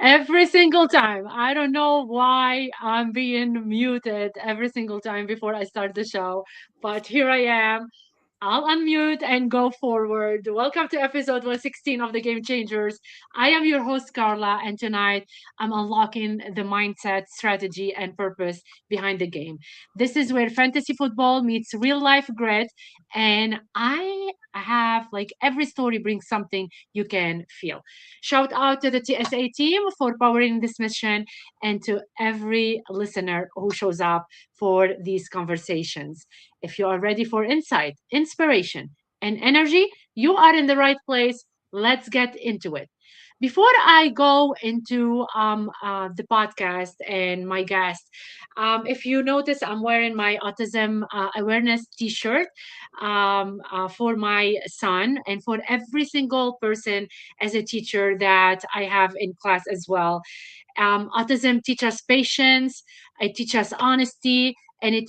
Every single time. I don't know why I'm being muted every single time before I start the show, but here I am. I'll unmute and go forward. Welcome to episode 116 of the Game Changers. I am your host, Carla, and tonight I'm unlocking the mindset, strategy, and purpose behind the game. This is where fantasy football meets real life grit, and I have like every story brings something you can feel. Shout out to the TSA team for powering this mission and to every listener who shows up for these conversations. If you are ready for insight, inspiration, and energy, you are in the right place. Let's get into it. Before I go into the podcast and my guest, if you notice, I'm wearing my autism awareness T-shirt for my son and for every single person as a teacher that I have in class as well. Autism teaches us patience, it teaches us honesty, and it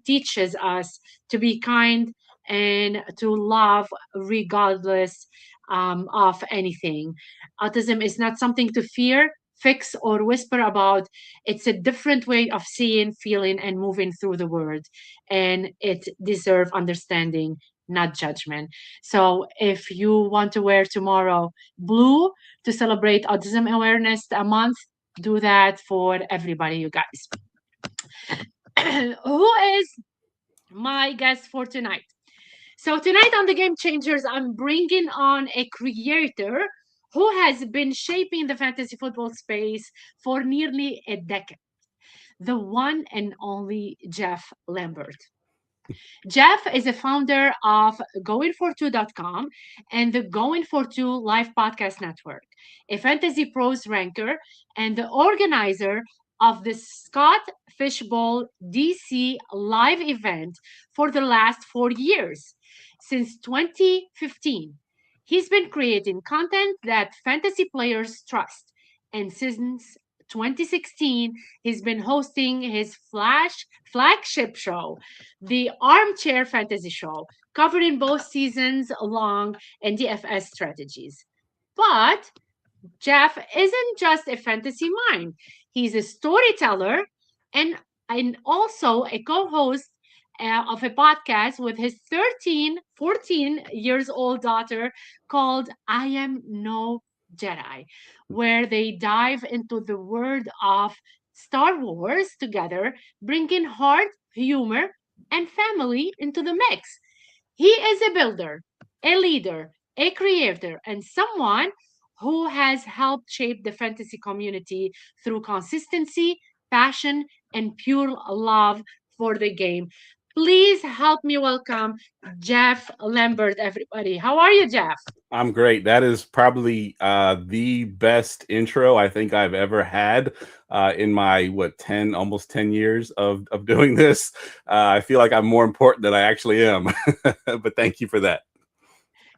teaches us to be kind and to love regardless of anything. Autism is not something to fear, fix, or whisper about. It's a different way of seeing, feeling, and moving through the world, and it deserves understanding, not judgment. So if you want to wear tomorrow blue to celebrate Autism Awareness Month, do that for everybody, you guys. Who is my guest for tonight? So, tonight on the Game Changers, I'm bringing on a creator who has been shaping the fantasy football space for nearly a decade, the one and only Geoff Lambert. Geoff is a founder of GoingFor2.com and the Going For2 Live Podcast Network, a Fantasy Pros Ranker, and the organizer of the Scott FishBowl DC live event for the last 4 years. Since 2015, he's been creating content that fantasy players trust. And since 2016, he's been hosting his flagship show, the Armchair Fantasy Show, covering both seasons long and DFS strategies. But Geoff isn't just a fantasy mind. He's a storyteller and also a co-host of a podcast with his 14 years old daughter called I Am No Jedi, where they dive into the world of Star Wars together, bringing heart, humor, and family into the mix. He is a builder, a leader, a creator, and someone who has helped shape the fantasy community through consistency, passion, and pure love for the game. Please help me welcome Geoff Lambert, everybody. How are you, Geoff? I'm great. That is probably the best intro I think I've ever had in my 10 almost 10 years of doing this. I feel like I'm more important than I actually am. But thank you for that.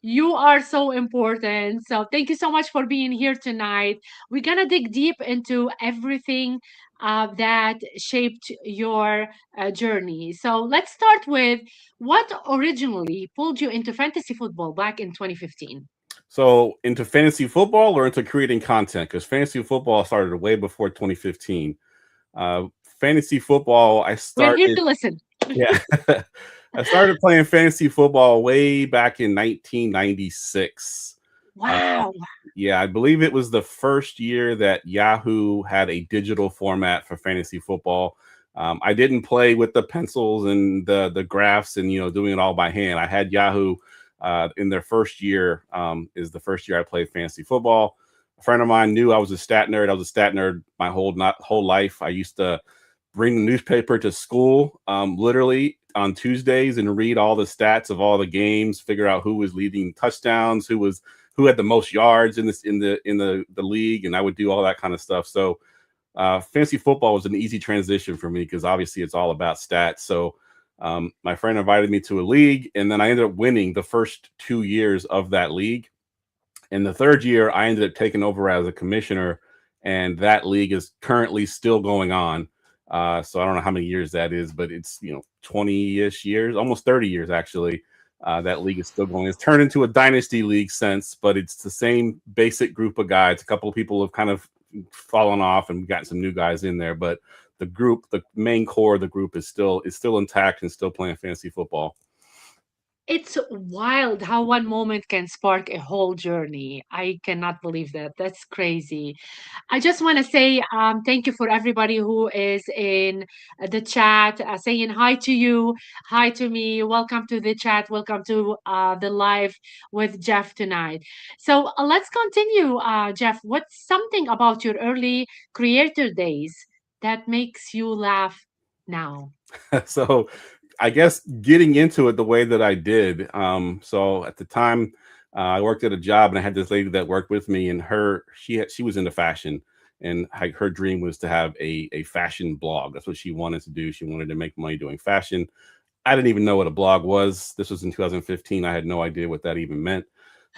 You are so important. So, thank you so much for being here tonight. We're going to dig deep into everything that shaped your journey. So, let's start with what originally pulled you into fantasy football back in 2015. So into fantasy football or into creating content? Because fantasy football started way before 2015. Fantasy football, I We're here started, to listen. yeah, I started playing fantasy football way back in 1996. Uh, Wow. yeah, I believe it was the first year that Yahoo had a digital format for fantasy football. I didn't play with the pencils and the graphs and doing it all by hand. I had Yahoo in their first year. Is the first year I played fantasy football. A friend of mine knew I was a stat nerd. I was a stat nerd my whole life. I used to bring the newspaper to school literally on Tuesdays and read all the stats of all the games, figure out who was leading touchdowns, who had the most yards in the league, and I would do all that kind of stuff. So fantasy football was an easy transition for me because obviously it's all about stats. So my friend invited me to a league, and then I ended up winning the first 2 years of that league. And the third year, I ended up taking over as a commissioner, and that league is currently still going on. So I don't know how many years that is, but it's 20-ish years, almost 30 years actually. That league is still going. It's turned into a dynasty league since, but it's the same basic group of guys. A couple of people have kind of fallen off and gotten some new guys in there, but the group, the main core of the group is still intact and still playing fantasy football. It's wild how one moment can spark a whole journey. I cannot believe that. That's crazy. I just want to say thank you for everybody who is in the chat, saying hi to you, hi to me. Welcome to the chat. Welcome to the live with Geoff tonight. So let's continue, Geoff. What's something about your early creator days that makes you laugh now? So I guess getting into it the way that I did. So at the time, I worked at a job and I had this lady that worked with me, and she was into fashion, and her dream was to have a fashion blog. That's what she wanted to do. She wanted to make money doing fashion. I didn't even know what a blog was. This was in 2015. I had no idea what that even meant.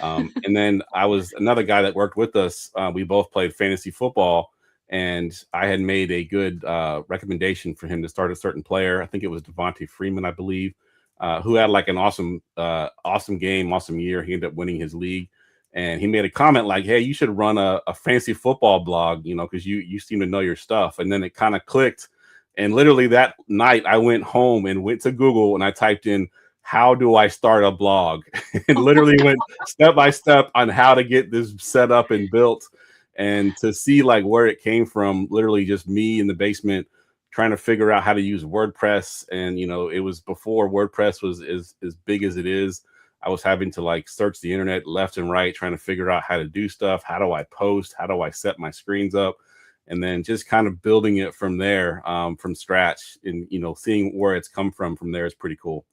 And then I was another guy that worked with us. We both played fantasy football. And I had made a good recommendation for him to start a certain player. I think it was Devontae Freeman, I believe, who had like an awesome game, awesome year. He ended up winning his league. And he made a comment like, hey, you should run a fantasy football blog, because you seem to know your stuff. And then it kind of clicked. And literally that night I went home and went to Google and I typed in, how do I start a blog? And literally went step by step on how to get this set up and built. And to see like where it came from, literally just me in the basement trying to figure out how to use WordPress. And, it was before WordPress was as big as it is. I was having to like search the internet left and right, trying to figure out how to do stuff. How do I post? How do I set my screens up? And then just kind of building it from there, from scratch, and, seeing where it's come from there is pretty cool.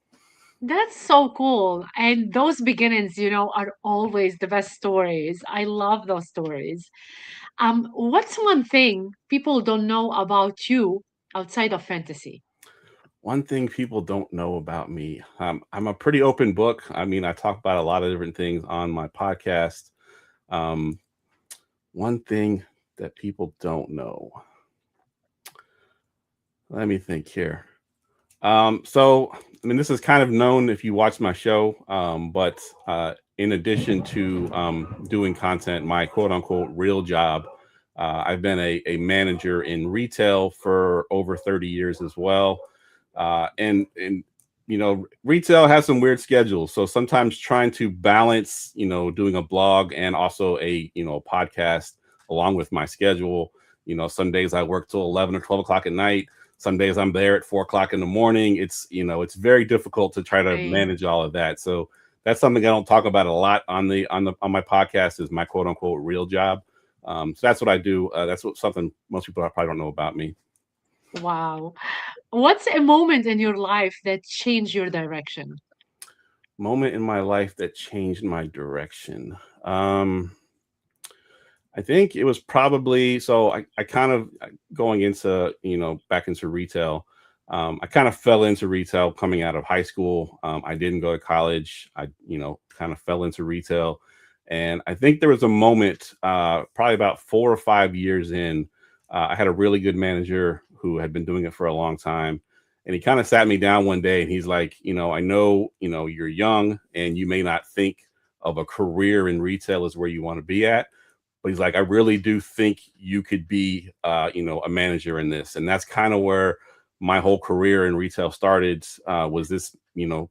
That's so cool. And those beginnings, are always the best stories. I love those stories. What's one thing people don't know about you outside of fantasy? One thing people don't know about me, I'm a pretty open book. I mean, I talk about a lot of different things on my podcast. One thing that people don't know. Let me think here. So, I mean, this is kind of known if you watch my show, but in addition to doing content, my quote unquote real job, I've been a manager in retail for over 30 years as well. And retail has some weird schedules. So sometimes trying to balance, doing a blog and also a podcast along with my schedule. Some days I work till 11 or 12 o'clock at night. Some days I'm there at 4 o'clock in the morning. It's very difficult to try to manage all of that. So that's something I don't talk about a lot on my podcast, is my quote unquote real job. So that's what I do. That's something most people probably don't know about me. Wow. What's a moment in your life that changed your direction? Moment in my life that changed my direction. I think it was probably, so I kind of going into, back into retail. I kind of fell into retail coming out of high school. I didn't go to college. I, kind of fell into retail. And I think there was a moment, probably about 4 or 5 years in, I had a really good manager who had been doing it for a long time. And he kind of sat me down one day and he's like, I know, you're young and you may not think of a career in retail as where you want to be at. But he's like, I really do think you could be, a manager in this. And that's kind of where my whole career in retail started, was this,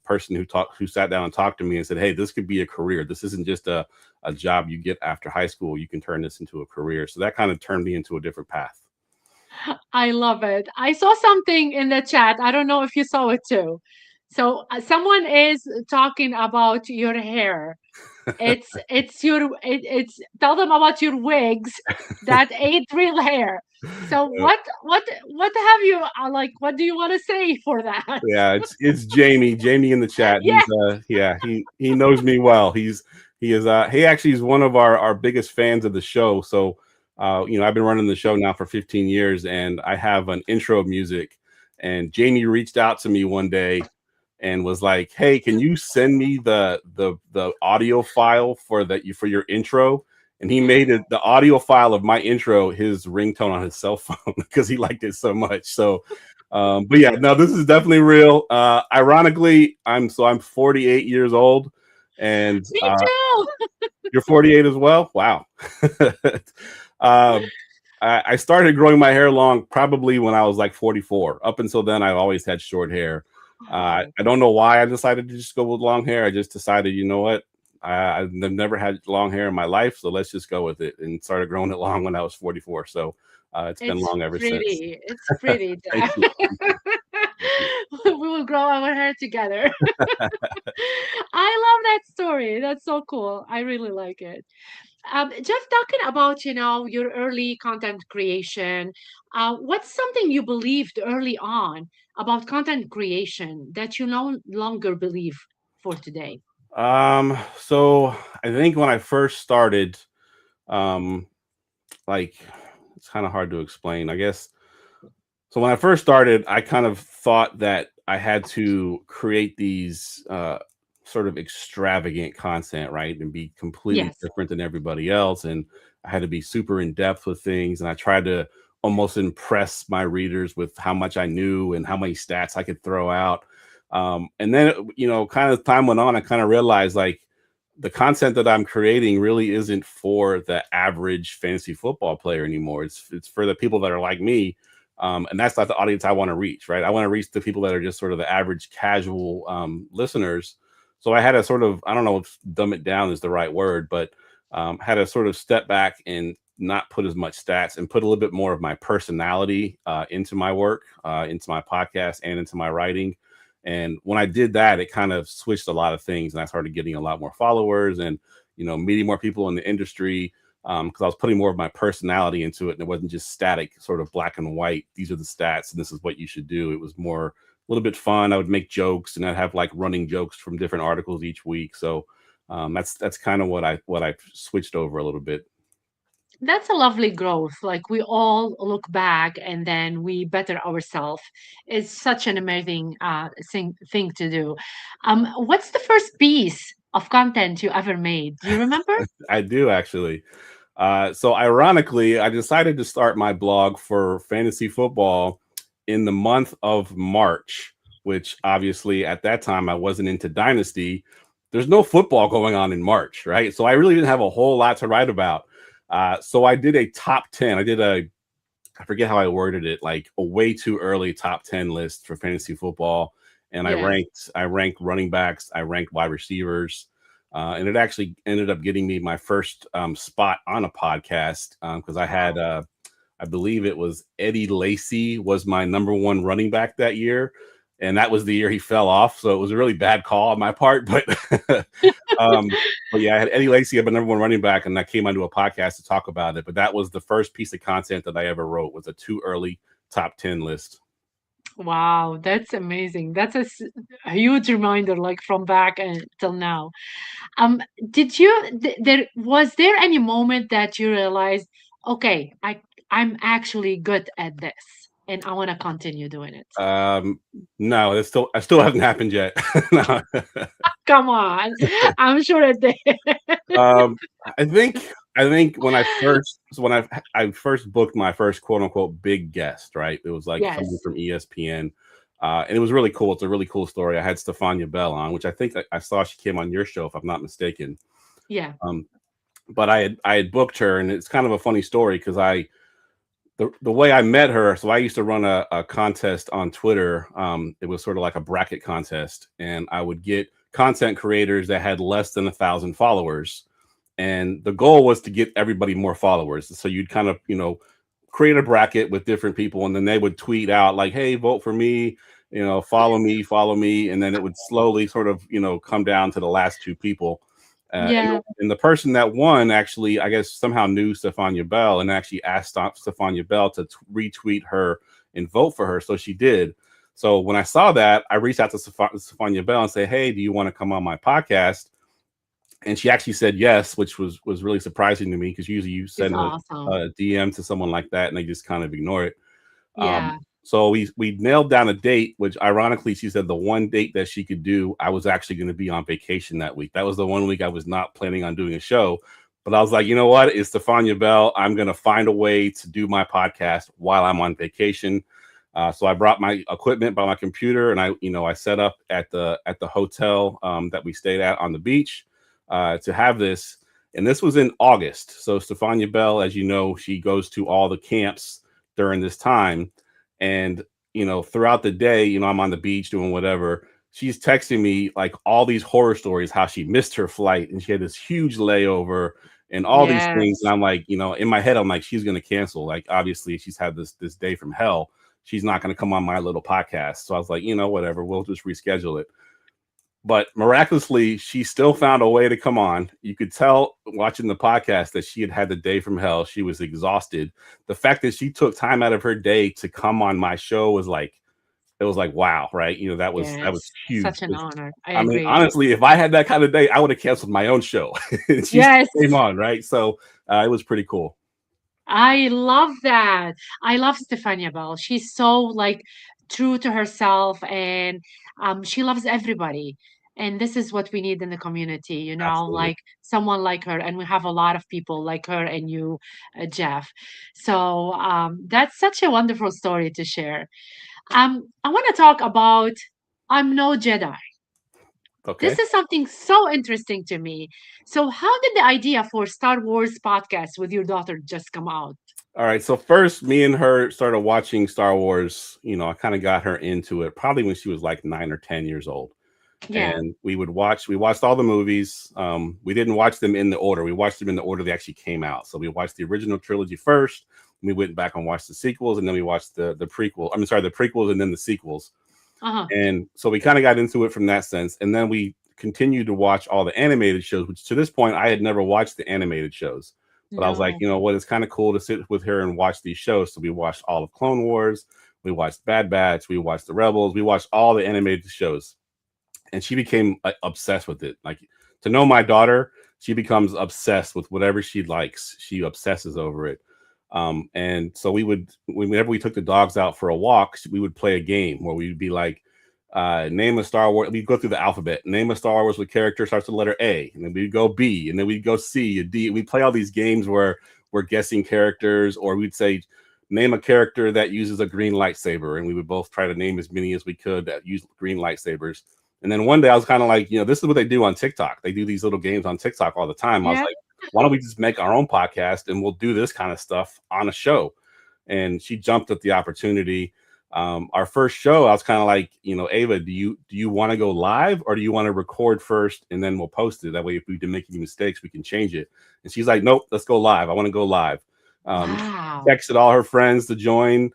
person who sat down and talked to me and said, hey, this could be a career. This isn't just a job you get after high school. You can turn this into a career. So that kind of turned me into a different path. I love it. I saw something in the chat. I don't know if you saw it too. So someone is talking about your hair. It's tell them about your wigs that ate real hair. So what have you like? What do you want to say for that? Yeah, it's Jamie in the chat. Yeah. He knows me well. He actually is one of our biggest fans of the show. So I've been running the show now for 15 years, and I have an intro music. And Jamie reached out to me one day and was like, hey, can you send me the audio file for your intro? And he made the audio file of my intro his ringtone on his cell phone because he liked it so much. So, but yeah, no, this is definitely real. Ironically, I'm 48 years old, and Me too. you're 48 as well. Wow. I started growing my hair long probably when I was like 44. Up until then, I've always had short hair. Oh, I don't know why I decided to just go with long hair. I just decided, you know what? I've never had long hair in my life, so let's just go with it. And started growing it long when I was 44. So it's been it's long ever since. pretty. It's pretty, Thank Jeff. you. We will grow our hair together. I love that story. That's so cool. I really like it. Jeff, talking about, your early content creation, what's something you believed early on about content creation that you no longer believe for today? So I think when I first started, um, like it's kind of hard to explain. I guess so when I first started, I kind of thought that I had to create these sort of extravagant content, right? And be completely Yes. different than everybody else. And I had to be super in depth with things. And I tried to almost impress my readers with how much I knew and how many stats I could throw out. And then, kind of time went on, I kind of realized like the content that I'm creating really isn't for the average fantasy football player anymore. It's for the people that are like me, and that's not the audience I want to reach, right? I want to reach the people that are just sort of the average casual listeners. So I had to sort of, I don't know if dumb it down is the right word, but had to sort of step back and not put as much stats and put a little bit more of my personality into my work, into my podcast, and into my writing. And when I did that, it kind of switched a lot of things, and I started getting a lot more followers and meeting more people in the industry, because I was putting more of my personality into it, and it wasn't just static, sort of black and white. These are the stats, and this is what you should do. It was more a little bit fun. I would make jokes, and I'd have like running jokes from different articles each week. So that's kind of what I switched over a little bit. That's a lovely growth. Like we all look back and then we better ourselves. It's such an amazing thing to do. What's the first piece of content you ever made? Do you remember? I do actually. So ironically, I decided to start my blog for fantasy football in the month of March, which obviously at that time I wasn't into Dynasty. There's no football going on in March, right? So I really didn't have a whole lot to write about. So I did a top 10. I forget how I worded it, like a way too early top 10 list for fantasy football. And Yes. I ranked running backs, I ranked wide receivers. And it actually ended up getting me my first spot on a podcast, because I had, I believe it was Eddie Lacy was my number one running back that year. And that was the year he fell off. So it was a really bad call on my part. But um, but yeah, I had Eddie Lacy, I'm a number one running back, and I came onto a podcast to talk about it. But that was the first piece of content that I ever wrote, was a too early top 10 list. Wow, that's amazing. That's a huge reminder, like from back until now. Um, did you there any moment that you realized, okay, I'm actually good at this and I want to continue doing it? Um, no, I still hasn't happened yet. No. Come on, I'm sure it did. um, I think when I first booked my first quote unquote big guest, right? It was like someone Yes. from ESPN. And it was really cool. It's a really cool story. I had Stefania Bell on, which I think I saw she came on your show, if I'm not mistaken. Yeah. Um, but I had booked her, and it's kind of a funny story because the way I met her. So I used to run a contest on Twitter. It was sort of like a bracket contest, and I would get content creators that had less than 1,000 followers, and the goal was to get everybody more followers. So you'd kind of create a bracket with different people, and then they would tweet out like, "Hey, vote for me." Follow me, and then it would slowly sort of come down to the last two people. Yeah. And the person that won actually, I guess, somehow knew Stefania Bell and actually asked Stefania Bell to retweet her and vote for her. So she did. So when I saw that, I reached out to Stefania Bell and said, "Hey, do you want to come on my podcast?" And she actually said yes, which was really surprising to me, because usually you It's send awesome. a DM to someone like that and they just kind of ignore it. Um, Yeah. so we nailed down a date, which ironically, she said the one date that she could do, I was actually going to be on vacation that week. That was the one week I was not planning on doing a show. But I was like, you know what? It's Stefania Bell. I'm going to find a way to do my podcast while I'm on vacation. So I brought my equipment, brought my computer, and I set up at the hotel that we stayed at on the beach to have this. And this was in August. So Stefania Bell, as you know, she goes to all the camps during this time. And, throughout the day, I'm on the beach doing whatever. She's texting me like all these horror stories, how she missed her flight and she had this huge layover and all these things. And Yes. I'm like, in my head, I'm like, she's going to cancel. Like, obviously, she's had this day from hell. She's not going to come on my little podcast. So I was like, whatever, we'll just reschedule it. But miraculously, she still found a way to come on. You could tell watching the podcast that she had had the day from hell. She was exhausted. The fact that she took time out of her day to come on my show was like, it was like, wow, right? That was Yes. huge. Such an honor. I I mean, agree. honestly, if I had that kind of day, I would have canceled my own show. She still Yes. came on, right? So it was pretty cool. I love that. I love Stefania Bell. She's so like true to herself, and she loves everybody. And this is what we need in the community, Absolutely. like someone like her. And we have a lot of people like her and you, Jeff. So that's such a wonderful story to share. I want to talk about I'm No Jedi. Okay. This is something so interesting to me. So, how did the idea for Star Wars podcast with your daughter just come out? All right. So first, me and her started watching Star Wars. I kind of got her into it probably when she was like 9 or 10 years old. Yeah. And we watched all the movies. We didn't watch them in the order. We watched them in the order they actually came out. So we watched the original trilogy first. We went back and watched the sequels, and then we watched the prequel. I'm sorry, the prequels and then the sequels. Uh-huh. And so we kind of got into it from that sense. And then we continued to watch all the animated shows, which to this point I had never watched the animated shows. But I was like, No. you know what, it's kind of cool to sit with her and watch these shows. So we watched all of Clone Wars, we watched Bad Batch, we watched the Rebels, we watched all the animated shows. And she became obsessed with it. Like, to know my daughter, she becomes obsessed with whatever she likes. She obsesses over it. And so whenever we took the dogs out for a walk, we would play a game where we'd be like, name a Star Wars. We'd go through the alphabet, name a Star Wars with character starts with the letter A, and then we'd go B, and then we'd go C, and D. We play all these games where we're guessing characters, or we'd say, name a character that uses a green lightsaber, and we would both try to name as many as we could that use green lightsabers. And then one day I was kind of like, this is what they do on TikTok. They do these little games on TikTok all the time. I was Yeah. like, why don't we just make our own podcast and we'll do this kind of stuff on a show? And she jumped at the opportunity. Our first show, I was kind of like, Ava, do you want to go live, or do you want to record first and then we'll post it? That way, if we did make any mistakes, we can change it. And she's like, nope, let's go live. I want to go live. Wow. Texted all her friends to join.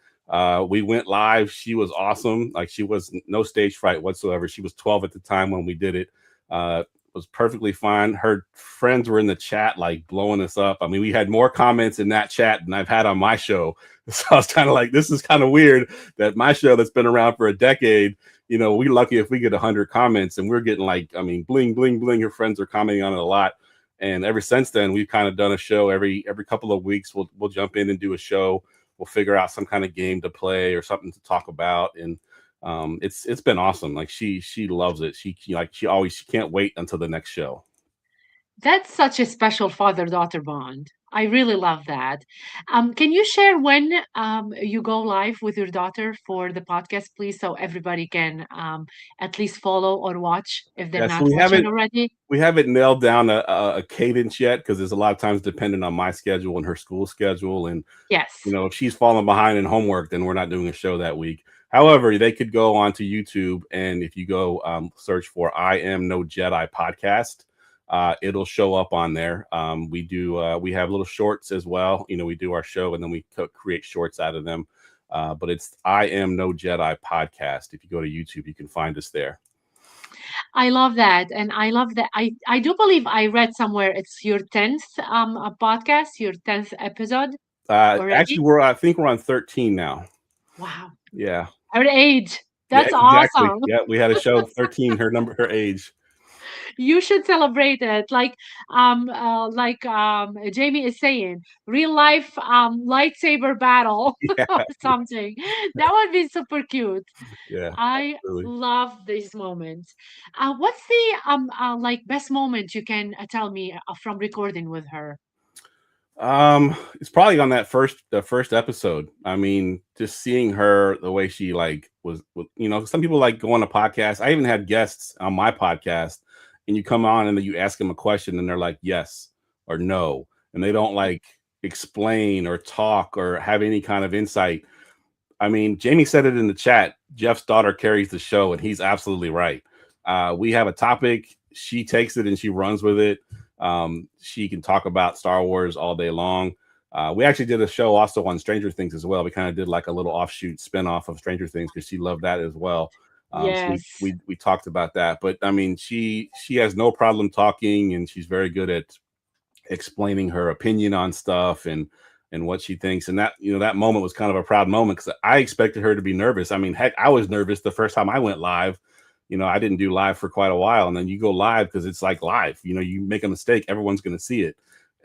We went live. She was awesome. Like, she was no stage fright whatsoever. She was 12 at the time when we did it. Was perfectly fine. Her friends were in the chat, like, blowing us up. I mean, we had more comments in that chat than I've had on my show. So I was kind of like, this is kind of weird that my show that's been around for a decade, we lucky if we get 100 comments, and we're getting like, I mean, bling, bling, bling. Her friends are commenting on it a lot. And ever since then, we've kind of done a show every couple of weeks. We'll jump in and do a show. We'll figure out some kind of game to play or something to talk about. And it's been awesome. Like, she loves it. She can't wait until the next show. That's such a special father-daughter bond. I really love that. Can you share when you go live with your daughter for the podcast, please, so everybody can at least follow or watch if they're Yeah, so not watching already? we haven't nailed down a cadence yet, because there's a lot of times dependent on my schedule and her school schedule. And Yes. if she's falling behind in homework, then we're not doing a show that week. However, they could go onto YouTube, and if you go search for I Am No Jedi podcast, it'll show up on there. We have little shorts as well. We do our show and then we create shorts out of them. But it's I Am No Jedi podcast. If you go to YouTube, you can find us there. I love that. And I love that. I do believe I read somewhere it's your 10th podcast, your 10th episode already. Actually, I think we're on 13 now. Wow. Yeah. Her age. Yeah, That's exactly. awesome. Yeah, we had a show 13, her age. You should celebrate it. Jamie is saying, real life lightsaber battle Yeah. or something. That would be super cute. Yeah. I Really. love these moments. What's the best moment you can tell me from recording with her? It's probably on the first episode. I mean, just seeing her, the way she was, some people like go on a podcast. I even had guests on my podcast, and you come on and then you ask them a question and they're like, yes, or no, and they don't like explain or talk or have any kind of insight. I mean, Jamie said it in the chat. Jeff's daughter carries the show, and he's absolutely right. We have a topic. She takes it and she runs with it. She can talk about Star Wars all day long. We actually did a show also on Stranger Things as well. We kind of did like a little offshoot spinoff of Stranger Things because she loved that as well. So Yes. we talked about that. But I mean, she has no problem talking, and she's very good at explaining her opinion on stuff and what she thinks. And that, that moment was kind of a proud moment because I expected her to be nervous. I mean, heck, I was nervous the first time I went live. I didn't do live for quite a while, and then you go live because it's like live. You make a mistake, everyone's going to see it.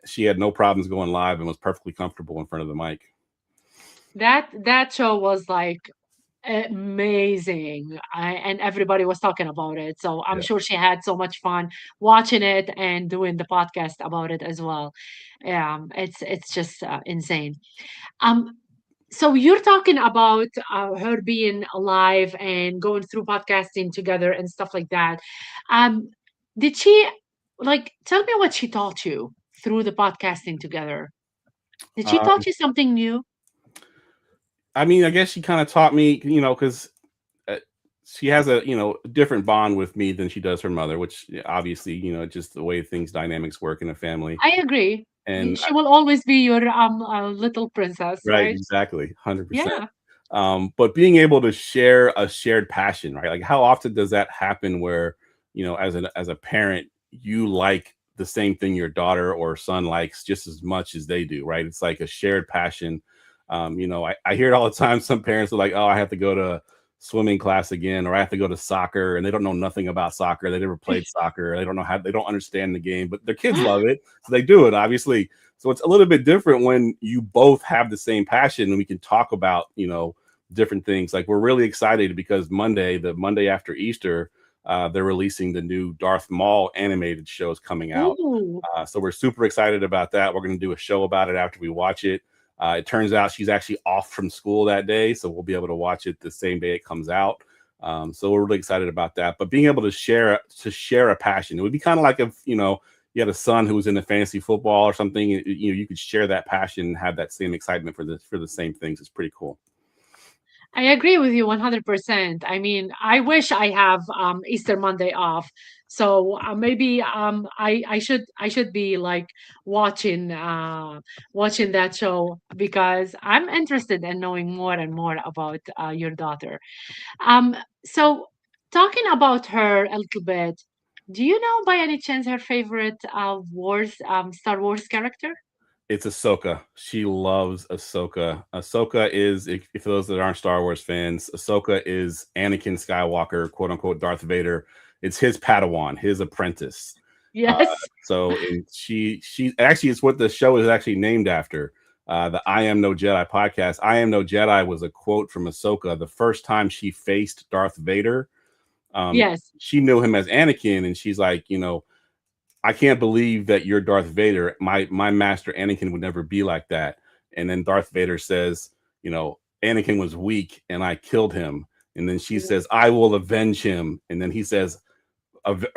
She had no problems going live and was perfectly comfortable in front of the mic. That show was like amazing, and everybody was talking about it. So I'm sure she had so much fun watching it and doing the podcast about it as well. It's just insane. So you're talking about her being alive and going through podcasting together and stuff like that. Did she tell me what she taught you through the podcasting together? Did she taught you something new? I mean, I guess she kind of taught me, because she has a different bond with me than she does her mother, which obviously just the way things dynamics work in a family. I agree. And She will always be your little princess, right, right? exactly, 100%. Yeah. But being able to share a shared passion, right? Like, how often does that happen where as a parent, you like the same thing your daughter or son likes just as much as they do, right? It's like a shared passion. I hear it all the time. Some parents are like, oh, I have to go to swimming class again, or I have to go to soccer, and they don't know nothing about soccer. They never played soccer. They don't understand the game, but their kids love it. So they do it, obviously. So it's a little bit different when you both have the same passion and we can talk about, different things. Like, we're really excited because the Monday after Easter, they're releasing the new Darth Maul animated shows coming out. So we're super excited about that. We're going to do a show about it after we watch it. It turns out she's actually off from school that day, so we'll be able to watch it the same day it comes out. So we're really excited about that. But being able to share a passion, it would be kind of like if you had a son who was into fantasy football or something. You could share that passion and have that same excitement for the same things. It's pretty cool. I agree with you 100%. I mean, I wish I have Easter Monday off. So maybe I should be like watching that show because I'm interested in knowing more and more about your daughter. So talking about her a little bit, do you know by any chance her favorite Star Wars character? It's Ahsoka. She loves Ahsoka. Ahsoka is, if for those that aren't Star Wars fans, Ahsoka is Anakin Skywalker, quote unquote, Darth Vader. It's his Padawan, his apprentice. Yes. So and she actually, it's what the show is actually named after. The I Am No Jedi podcast. I Am No Jedi was a quote from Ahsoka the first time she faced Darth Vader. Yes. She knew him as Anakin, and she's like, I can't believe that you're Darth Vader. My master Anakin would never be like that. And then Darth Vader says, Anakin was weak and I killed him. And then she says, I will avenge him. And then he says,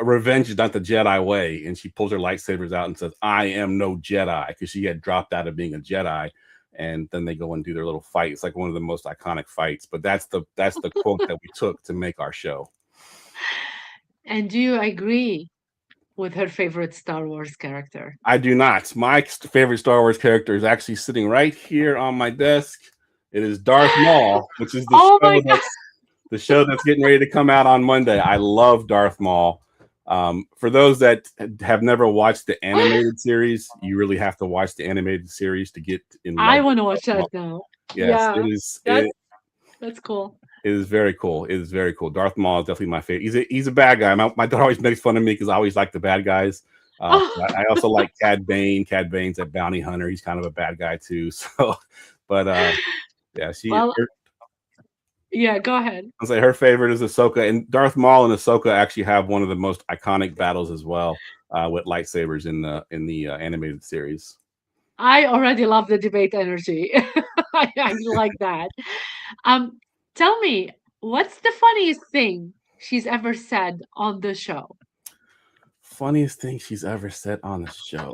revenge is not the Jedi way. And she pulls her lightsabers out and says, I am no Jedi, because she had dropped out of being a Jedi. And then they go and do their little fight. It's like one of the most iconic fights. But that's the quote that we took to make our show. And do you agree with her favorite Star Wars character? I do not. My favorite Star Wars character is actually sitting right here on my desk. It is Darth Maul, which is the show that's getting ready to come out on Monday. I love Darth Maul. For those that have never watched the animated series, you really have to watch the animated series to get in love. I want to watch that now. Yes, yeah, it is. That's cool. It is very cool. It is very cool. Darth Maul is definitely my favorite. He's a bad guy. My daughter always makes fun of me because I always like the bad guys. I also like Cad Bane. Cad Bane's a bounty hunter. He's kind of a bad guy too. So, but yeah, yeah, go ahead. I'll say her favorite is Ahsoka, and Darth Maul and Ahsoka actually have one of the most iconic battles as well, with lightsabers in the animated series. I already love the debate energy. I like that. Tell me, what's the funniest thing she's ever said on the show? Funniest thing she's ever said on the show.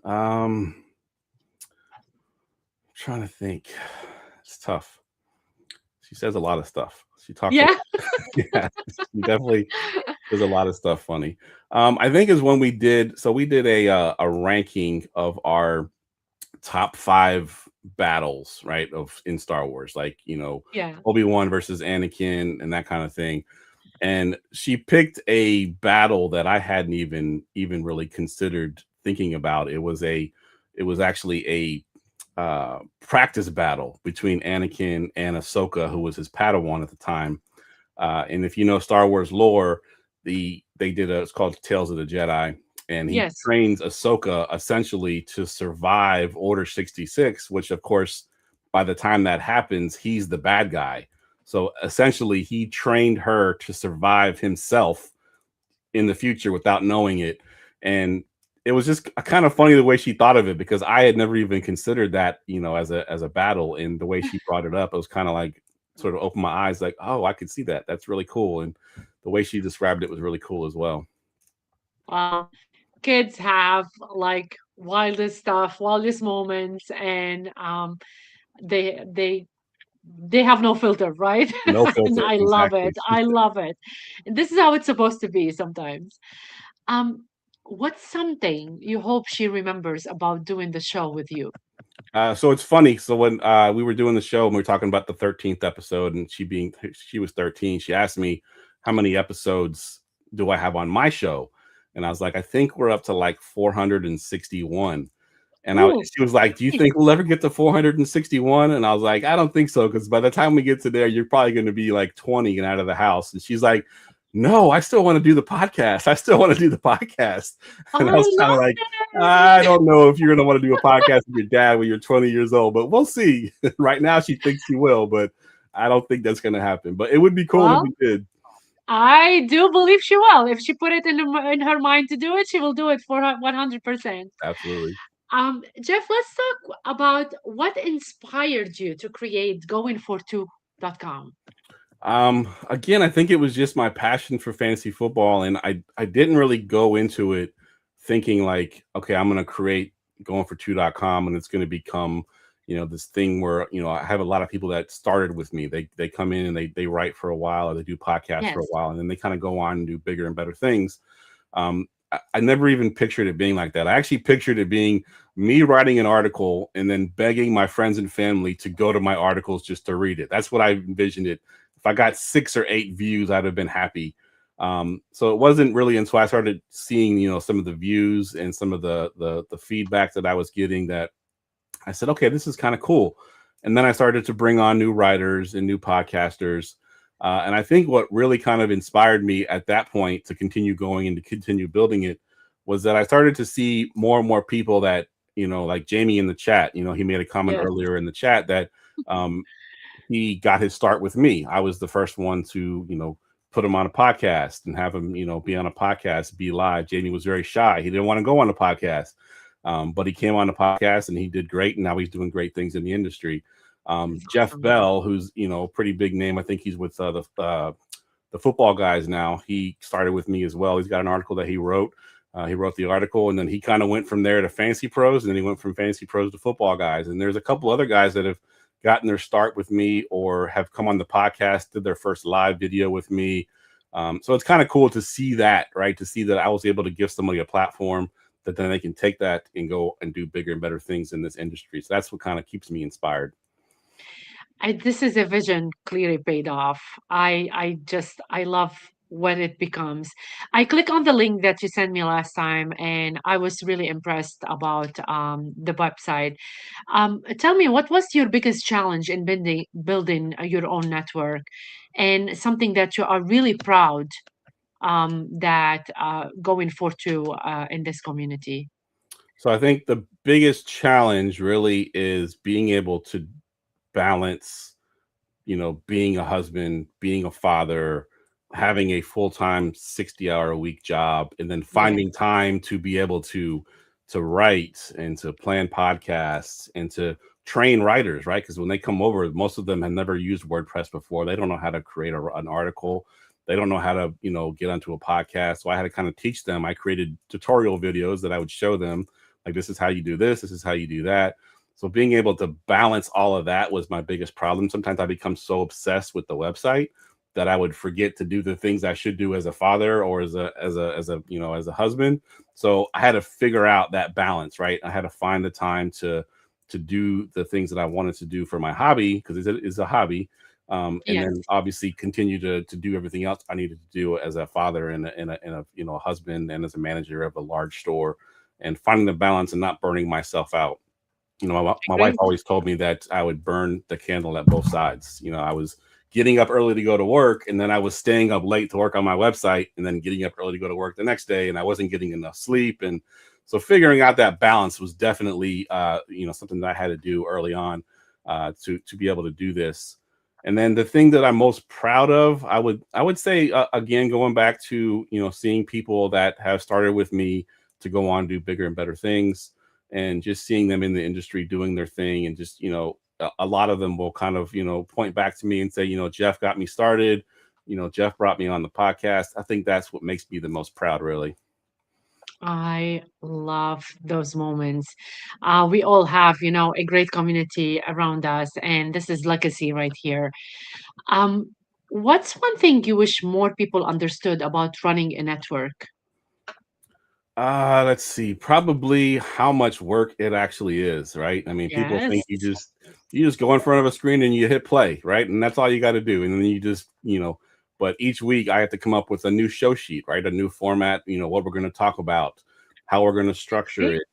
Trying to think. It's tough. She says a lot of stuff. She talks. Yeah. Yeah, she definitely. There's a lot of stuff funny. I think is when we did. So we did a ranking of our top 5 battles, right? Of in Star Wars, like Yeah. Obi-Wan versus Anakin and that kind of thing. And she picked a battle that I hadn't even really considered thinking about. It was actually a practice battle between Anakin and Ahsoka, who was his Padawan at the time. And if you know Star Wars lore, it's called Tales of the Jedi, and he Yes. trains Ahsoka essentially to survive Order 66, which of course, by the time that happens, he's the bad guy. So essentially, he trained her to survive himself in the future without knowing it. And it was just kind of funny the way she thought of it, because I had never even considered that, as a battle. And the way she brought it up, it was kind of like sort of opened my eyes, like, oh, I could see that. That's really cool. And the way she described it was really cool as well. Kids have like wildest stuff, wildest moments, and they they they have no filter, right? No And filter. I love Exactly. it. I love it. And this is how it's supposed to be sometimes. Um, what's something you hope she remembers about doing the show with you? So it's funny. So when we were doing the show and we were talking about the 13th episode, and she was 13, she asked me how many episodes do I have on my show, and I was like, I think we're up to like 461. And Ooh, she was like, "Do you nice. think we'll ever get to 461?" And I was like, "I don't think so, because by the time we get to there, you're probably going to be like 20 and out of the house." And she's like, "No, I still want to do the podcast. I still want to do the podcast." And I I was kind of love like, it. "I don't know if you're going to want to do a podcast with your dad when you're 20 years old, but we'll see." Right now, she thinks she will, but I don't think that's going to happen. But it would be cool if Well, we did. I do believe she will. If she put it in her mind to do it, she will do it for her 100%. Absolutely. Jeff, let's talk about what inspired you to create GoingFor2.com. Again, I think it was just my passion for fantasy football, and I didn't really go into it thinking like, okay, I'm going to create GoingFor2.com, and it's going to become, this thing where, I have a lot of people that started with me. They come in and they write for a while, or they do podcasts for a Yes. while, and then they kind of go on and do bigger and better things. I never even pictured it being like that. I actually pictured it being me writing an article and then begging my friends and family to go to my articles just to read it. That's what I envisioned it. If I got 6 or 8 views, I'd have been happy. So it wasn't really until I started seeing, some of the views and some of the feedback that I was getting, that I said, okay, this is kind of cool. And then I started to bring on new writers and new podcasters. And I think what really kind of inspired me at that point to continue going and to continue building it was that I started to see more and more people that, like Jamie in the chat, he made a comment Yes. earlier in the chat that he got his start with me. I was the first one to, put him on a podcast and have him, be on a podcast, be live. Jamie was very shy. He didn't want to go on a podcast. But he came on the podcast and he did great. And now he's doing great things in the industry. That's Jeff awesome. Bell, who's, a pretty big name. I think he's with the football guys now. He started with me as well. He's got an article that he wrote. He wrote the article, and then he kind of went from there to Fantasy Pros, and then he went from Fantasy Pros to football guys. And there's a couple other guys that have gotten their start with me or have come on the podcast, did their first live video with me. So it's kind of cool to see that, right? To see that I was able to give somebody a platform that then they can take that and go and do bigger and better things in this industry. So that's what kind of keeps me inspired. This is a vision clearly paid off. I love when it becomes. I click on the link that you sent me last time, and I was really impressed about the website. Tell me, what was your biggest challenge in building your own network, and something that you are really proud that going for to in this community? So I think the biggest challenge really is being able to balance, being a husband, being a father, having a full-time 60-hour a week job, and then Yes, finding time to be able to write and to plan podcasts and to train writers, right? Because when they come over, most of them have never used WordPress before. They don't know how to create an article. They don't know how to, get onto a podcast. So I had to kind of teach them. I created tutorial videos that I would show them, Like, this is how you do this is how you do that. So being able to balance all of that was my biggest problem. Sometimes I become so obsessed with the website that I would forget to do the things I should do as a father or as a as a husband. So I had to figure out that balance, right? I had to find the time to do the things that I wanted to do for my hobby, because it is a hobby, and Yes, then obviously continue to do everything else I needed to do as a father and a a husband and as a manager of a large store, and finding the balance and not burning myself out. My wife agree. always told me that I would burn the candle at both sides. I was getting up early to go to work, and then I was staying up late to work on my website, and then getting up early to go to work the next day, and I wasn't getting enough sleep. And so figuring out that balance was definitely something that I had to do early on, to be able to do this. And then the thing that I'm most proud of, I would say, again, going back to seeing people that have started with me to go on and do bigger and better things, and just seeing them in the industry doing their thing, and just a lot of them will kind of point back to me and say, Geoff got me started, Geoff brought me on the podcast. I think that's what makes me the most proud, really. I love those moments. We all have, a great community around us, and this is legacy right here. Um, what's one thing you wish more people understood about running a network? Let's see. Probably how much work it actually is, right? I mean, people think Yes. you just go in front of a screen and you hit play, right? And that's all you got to do. And then you just. But each week I have to come up with a new show sheet, right? A new format, what we're going to talk about, how we're going to structure Okay. it.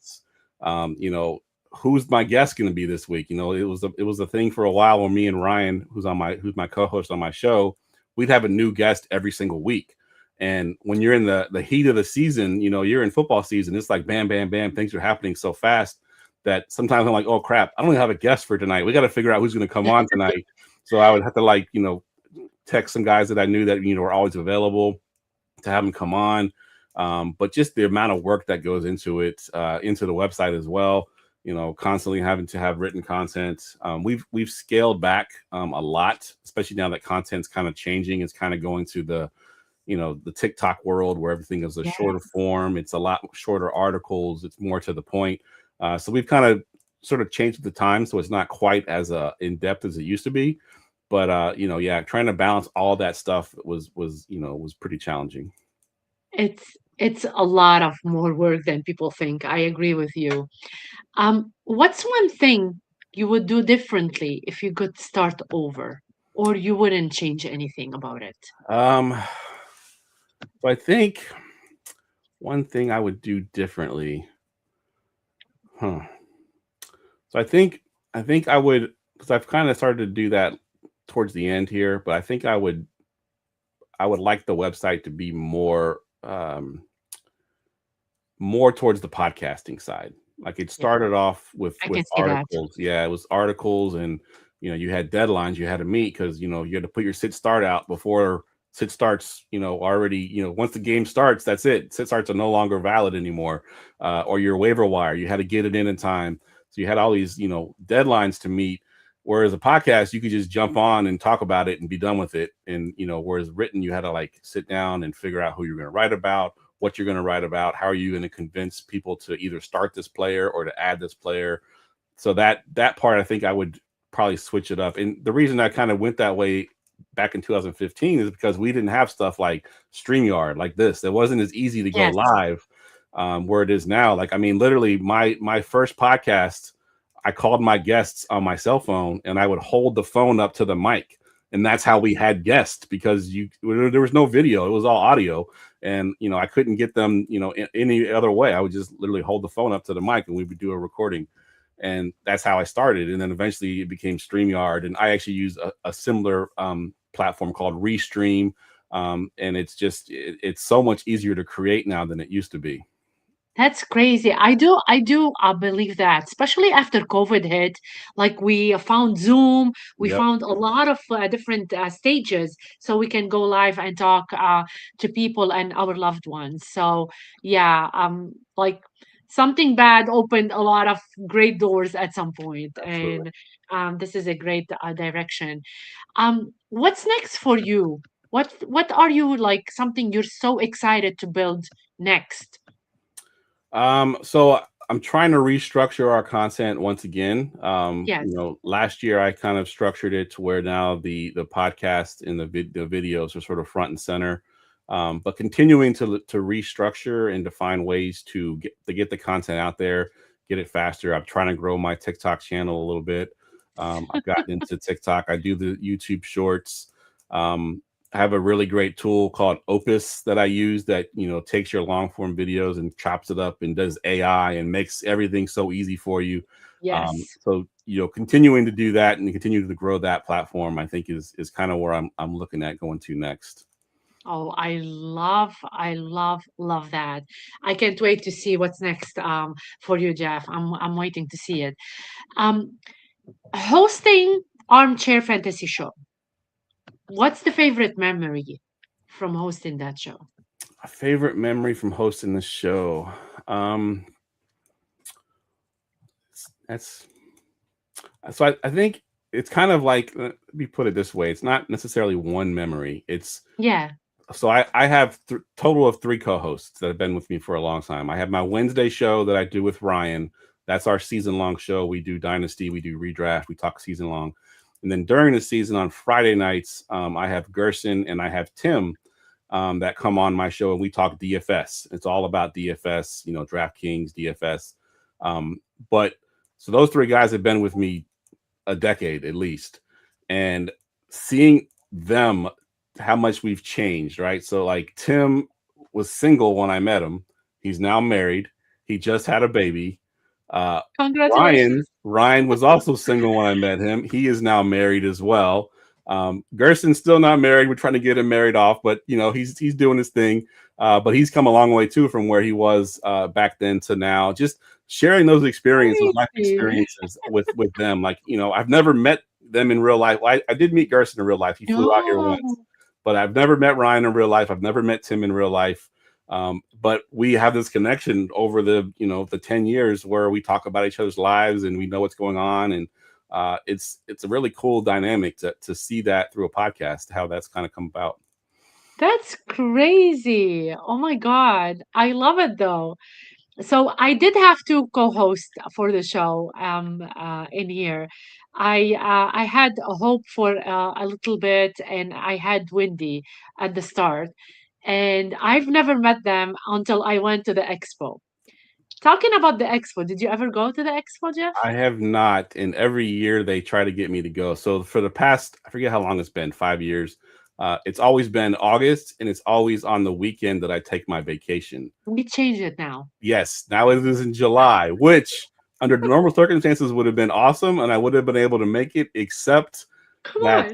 Um, you know, who's my guest going to be this week? It was a thing for a while when me and Ryan, who's my co-host on my show, we'd have a new guest every single week. And when you're in the heat of the season, you're in football season, it's like bam, bam, bam, things are happening so fast that sometimes I'm like, oh crap, I don't even have a guest for tonight. We got to figure out who's going to come on tonight. So I would have to, like, text some guys that I knew that were always available to have them come on. But just the amount of work that goes into it, into the website as well. Constantly having to have written content. We've scaled back a lot, especially now that content's kind of changing. It's kind of going to the TikTok world where everything is a Yeah. shorter form. It's a lot shorter articles. It's more to the point. So we've kind of sort of changed the time, so it's not quite as in depth as it used to be. But yeah, trying to balance all that stuff was pretty challenging. It's a lot of more work than people think. I agree with you. What's one thing you would do differently if you could start over, or you wouldn't change anything about it? Um, so I think one thing I would do differently, huh? So I think I would, because I've kind of started to do that towards the end here, but I think I would like the website to be more towards the podcasting side. Like, it Yeah, started off with I can with see that. articles. Yeah, it was articles, and you had deadlines you had to meet, because you had to put your sit start out before sit starts. Already, once the game starts, that's it. Sit starts are no longer valid anymore. Or your waiver wire, you had to get it in time. So you had all these deadlines to meet. Whereas a podcast, you could just jump on and talk about it and be done with it. And whereas written, you had to, like, sit down and figure out who you're going to write about, what you're going to write about, how are you going to convince people to either start this player or to add this player. So that part, I think I would probably switch it up. And the reason I kind of went that way back in 2015 is because we didn't have stuff like StreamYard, like this. It wasn't as easy to go Yes. live, where it is now. Like, I mean, literally, my first podcast, I called my guests on my cell phone, and I would hold the phone up to the mic. And that's how we had guests, because there was no video; it was all audio, and I couldn't get them in any other way. I would just literally hold the phone up to the mic, and we would do a recording. And that's how I started. And then eventually it became StreamYard, and I actually use a similar platform called Restream. And it's so much easier to create now than it used to be. That's crazy. I believe that, especially after COVID hit, like we found Zoom, we Yep, found a lot of different stages so we can go live and talk to people and our loved ones. So, yeah, like something bad opened a lot of great doors at some point, absolutely. and this is a great direction. What's next for you? What are you like something you're so excited to build next? So I'm trying to restructure our content once again. Yes. Last year I kind of structured it to where now the podcast and the videos are sort of front and center. But continuing to restructure and to find ways to get the content out there, get it faster. I'm trying to grow my TikTok channel a little bit. I've gotten into TikTok. I do the YouTube shorts. I have a really great tool called Opus that I use that, takes your long form videos and chops it up and does AI and makes everything so easy for you. Yes. So, continuing to do that and continue to grow that platform, I think is kind of where I'm looking at going to next. Oh, I love that. I can't wait to see what's next for you, Geoff. I'm waiting to see it. Um, Hosting Armchair Fantasy Show. What's the favorite memory from hosting that show? A favorite memory from hosting the show. That's so I think it's kind of like, let me put it this way. It's not necessarily one memory. Yeah. So I have total of 3 co-hosts that have been with me for a long time. I have my Wednesday show that I do with Ryan. That's our season-long show. We do Dynasty, we do Redraft, we talk season-long. And then during the season on Friday nights, I have Gerson and I have Tim that come on my show, and we talk DFS. It's all about DFS, DraftKings, DFS. But so those 3 guys have been with me a decade at least. And seeing them, how much we've changed, right? So like Tim was single when I met him. He's now married. He just had a baby. Congratulations. Ryan was also single when I met him. He is now married as well. Gerson's still not married. We're trying to get him married off, but he's doing his thing. But he's come a long way too from where he was back then to now. Just sharing those life experiences with them. Like, I've never met them in real life. I did meet Gerson in real life. He flew out here once, but I've never met Ryan in real life. I've never met Tim in real life. But we have this connection over the 10 years where we talk about each other's lives and we know what's going on. And it's a really cool dynamic to see that through a podcast, how that's kind of come about. That's crazy. Oh my God. I love it though. So I did have to co-host for the show in here. I had a hope for a little bit, and I had Wendy at the start, and I've never met them until I went to the expo. Talking about the expo, did you ever go to the expo, Geoff? I have not, and every year they try to get me to go. So for the past, I forget how long it's been, 5 years. It's always been August, and it's always on the weekend that I take my vacation. We changed it now. Yes, now it is in July, which under normal circumstances would have been awesome, and I would have been able to make it. Except that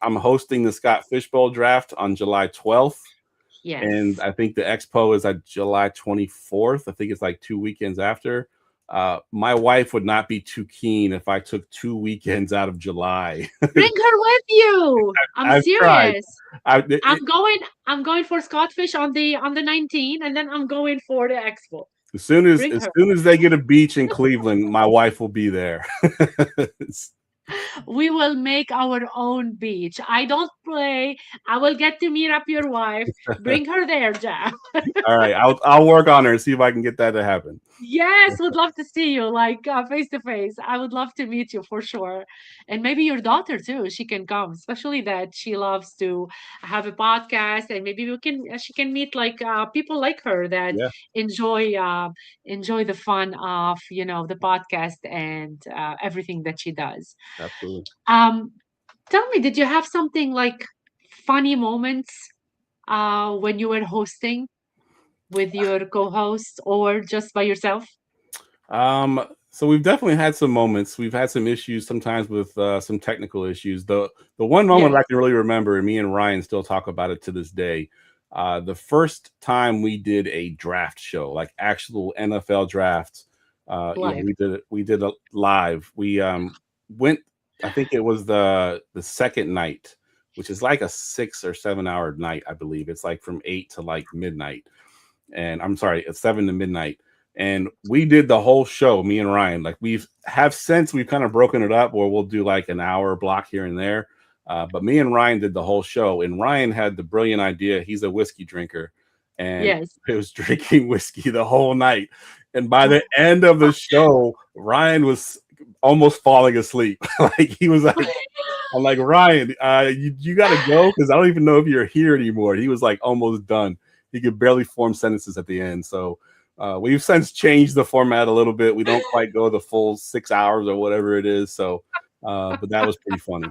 I'm hosting the Scott FishBowl draft on July 12th. Yes. And I think the expo is at July 24th. I think it's like 2 weekends after. My wife would not be too keen if I took 2 weekends out of July. Bring her with you. I'm serious. I'm going for Scott Fish on the 19th, and then I'm going for the expo. As soon as they get a beach in Cleveland, my wife will be there. We will make our own beach. I don't play. I will get to meet up your wife. Bring her there, Geoff. All right, I'll work on her and see if I can get that to happen. Yes, would love to see you, like face to face. I would love to meet you for sure, and maybe your daughter too. She can come, especially that she loves to have a podcast, and maybe she can meet like people like her that enjoy the fun of the podcast and everything that she does. Absolutely. Tell me, did you have something like funny moments when you were hosting with your co-host or just by yourself? So we've definitely had some moments. We've had some issues sometimes with some technical issues. The one moment I can really remember, and me and Ryan still talk about it to this day. The first time we did a draft show, like actual NFL draft, we did a live. We went. I think it was the second night, which is like a 6 or 7 hour night, I believe. It's like from 8 to like midnight. And I'm sorry, it's 7 to midnight. And we did the whole show, me and Ryan. Like we've kind of broken it up where we'll do like an hour block here and there. But me and Ryan did the whole show. And Ryan had the brilliant idea. He's a whiskey drinker. and Yes. he was drinking whiskey the whole night. And by the end of the show, Ryan was almost falling asleep. Like he was like, I'm like, Ryan, you got to go because I don't even know if you're here anymore. He was like almost done. He could barely form sentences at the end. So we've since changed the format a little bit. We don't quite go the full 6 hours or whatever it is. So, but that was pretty funny.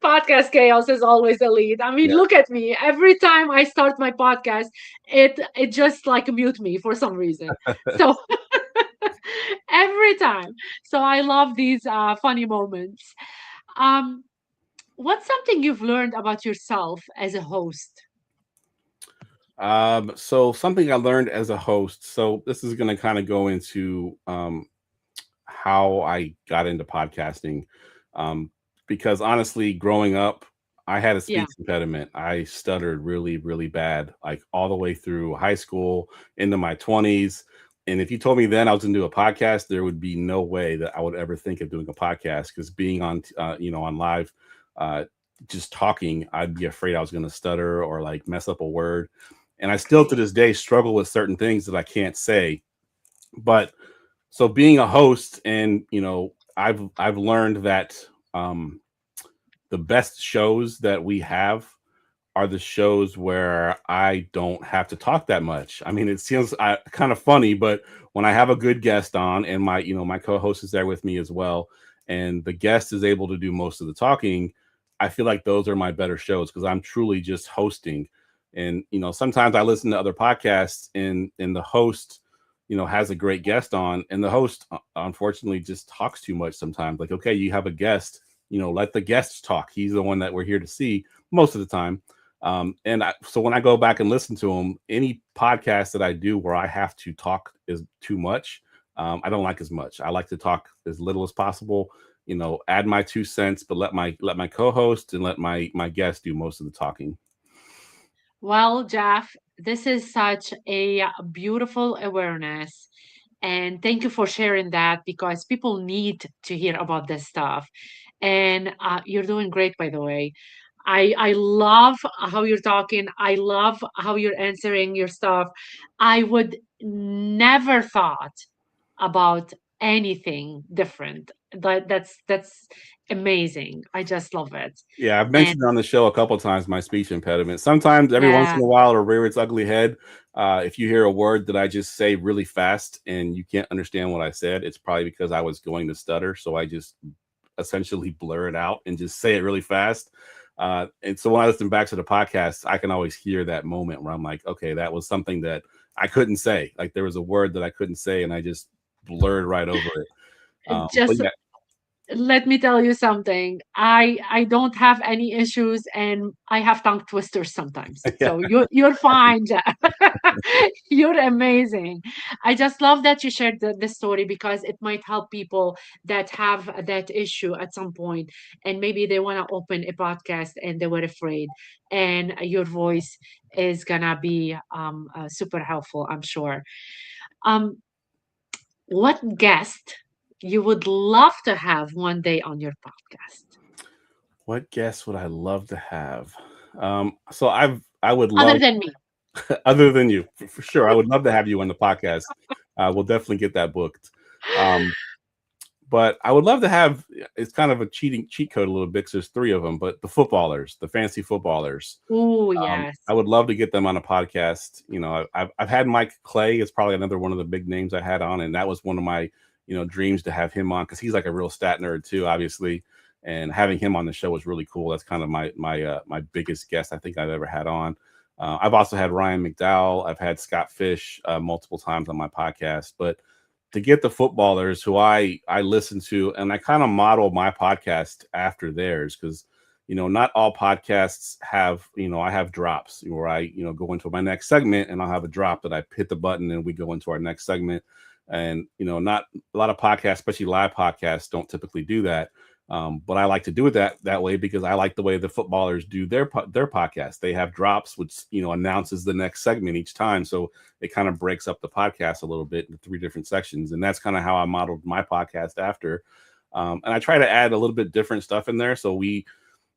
Podcast chaos is always a lead. I mean, Yeah. look at me. Every time I start my podcast, it just like mute me for some reason. So every time. So I love these funny moments. Um, what's something you've learned about yourself as a host? So something I learned as a host. So this is going to kind of go into how I got into podcasting. Um, because honestly, growing up, I had a Yeah. speech impediment. I stuttered really, really bad, like all the way through high school into my 20s. And if you told me then I was going to do a podcast, there would be no way that I would ever think of doing a podcast because being on, on live, uh, just talking, I'd be afraid I was going to stutter or like mess up a word. And I still to Okay. this day struggle with certain things that I can't say. But so being a host, and I've learned that um, the best shows that we have are the shows where I don't have to talk that much. I mean, it seems kind of funny, but when I have a good guest on, and my co-host is there with me as well, and the guest is able to do most of the talking, I feel like those are my better shows because I'm truly just hosting. And sometimes I listen to other podcasts, and the host, has a great guest on, and the host unfortunately just talks too much sometimes. Like, okay, you have a guest, let the guest talk. He's the one that we're here to see most of the time. So when I go back and listen to them, any podcast that I do where I have to talk is too much. I don't like as much. I like to talk as little as possible. Add my 2 cents, but let my co-host and let my guest do most of the talking. Well, Jeff, this is such a beautiful awareness. And thank you for sharing that because people need to hear about this stuff. And you're doing great, by the way. I love how you're talking. I love how you're answering your stuff. I would never thought about anything different. That's amazing. I just love it. Yeah, I've And mentioned on the show a couple of times my speech impediment. Sometimes, every once yeah, in a while, it'll rear its ugly head. If you hear a word that I just say really fast and you can't understand what I said, it's probably because I was going to stutter. So I just essentially blur it out and just say it really fast. And so when I listen back to the podcast, I can always hear that moment where I'm like, okay, that was something that I couldn't say. Like there was a word that I couldn't say, and I just blurred right over it. But just yeah, let me tell you something. I don't have any issues, and I have tongue twisters sometimes. yeah, So you're fine, Jeff. You're amazing. I just love that you shared this story because it might help people that have that issue at some point, and maybe they want to open a podcast and they were afraid, and your voice is gonna be super helpful, I'm sure. Um, what guest you would love to have one day on your podcast, what guest would I love to have? So I would other love, than me? other than you, for sure, I would love to have you on the podcast. We'll definitely get that booked. Um, but I would love to have. It's kind of a cheat code a little bit because there's three of them. But the footballers, the fancy footballers, Oh, I yes. would love to get them on a podcast. I've had Mike Clay. It's probably another one of the big names I had on, and that was one of my dreams to have him on because he's like a real stat nerd too, obviously. And having him on the show was really cool. That's kind of my biggest guest I think I've ever had on. I've also had Ryan McDowell. I've had Scott Fish multiple times on my podcast, but to get the footballers who I listen to, and I kind of model my podcast after theirs because not all podcasts have, I have drops where I go into my next segment and I'll have a drop that I hit the button and we go into our next segment. And not a lot of podcasts, especially live podcasts, don't typically do that. But I like to do it that way because I like the way the footballers do their podcast. They have drops, which announces the next segment each time, so it kind of breaks up the podcast a little bit into three different sections, and that's kind of how I modeled my podcast after. And I try to add a little bit different stuff in there. So we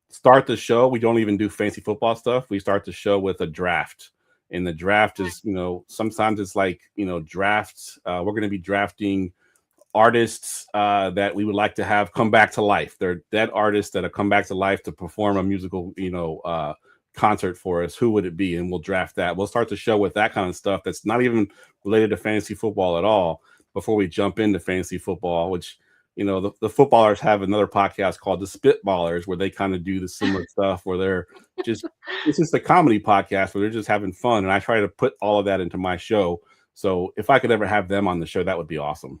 start the show. We don't even do fancy football stuff. We start the show with a draft, And the draft is, sometimes it's like, drafts. We're going to be drafting artists that we would like to have come back to life. They're dead artists that have come back to life to perform a musical, concert for us. Who would it be? And we'll draft that. We'll start the show with that kind of stuff that's not even related to fantasy football at all before we jump into fantasy football, which, the footballers have another podcast called The Spitballers, where they kind of do the similar stuff where they're just, it's just a comedy podcast where they're just having fun. And I try to put all of that into my show. So if I could ever have them on the show, that would be awesome.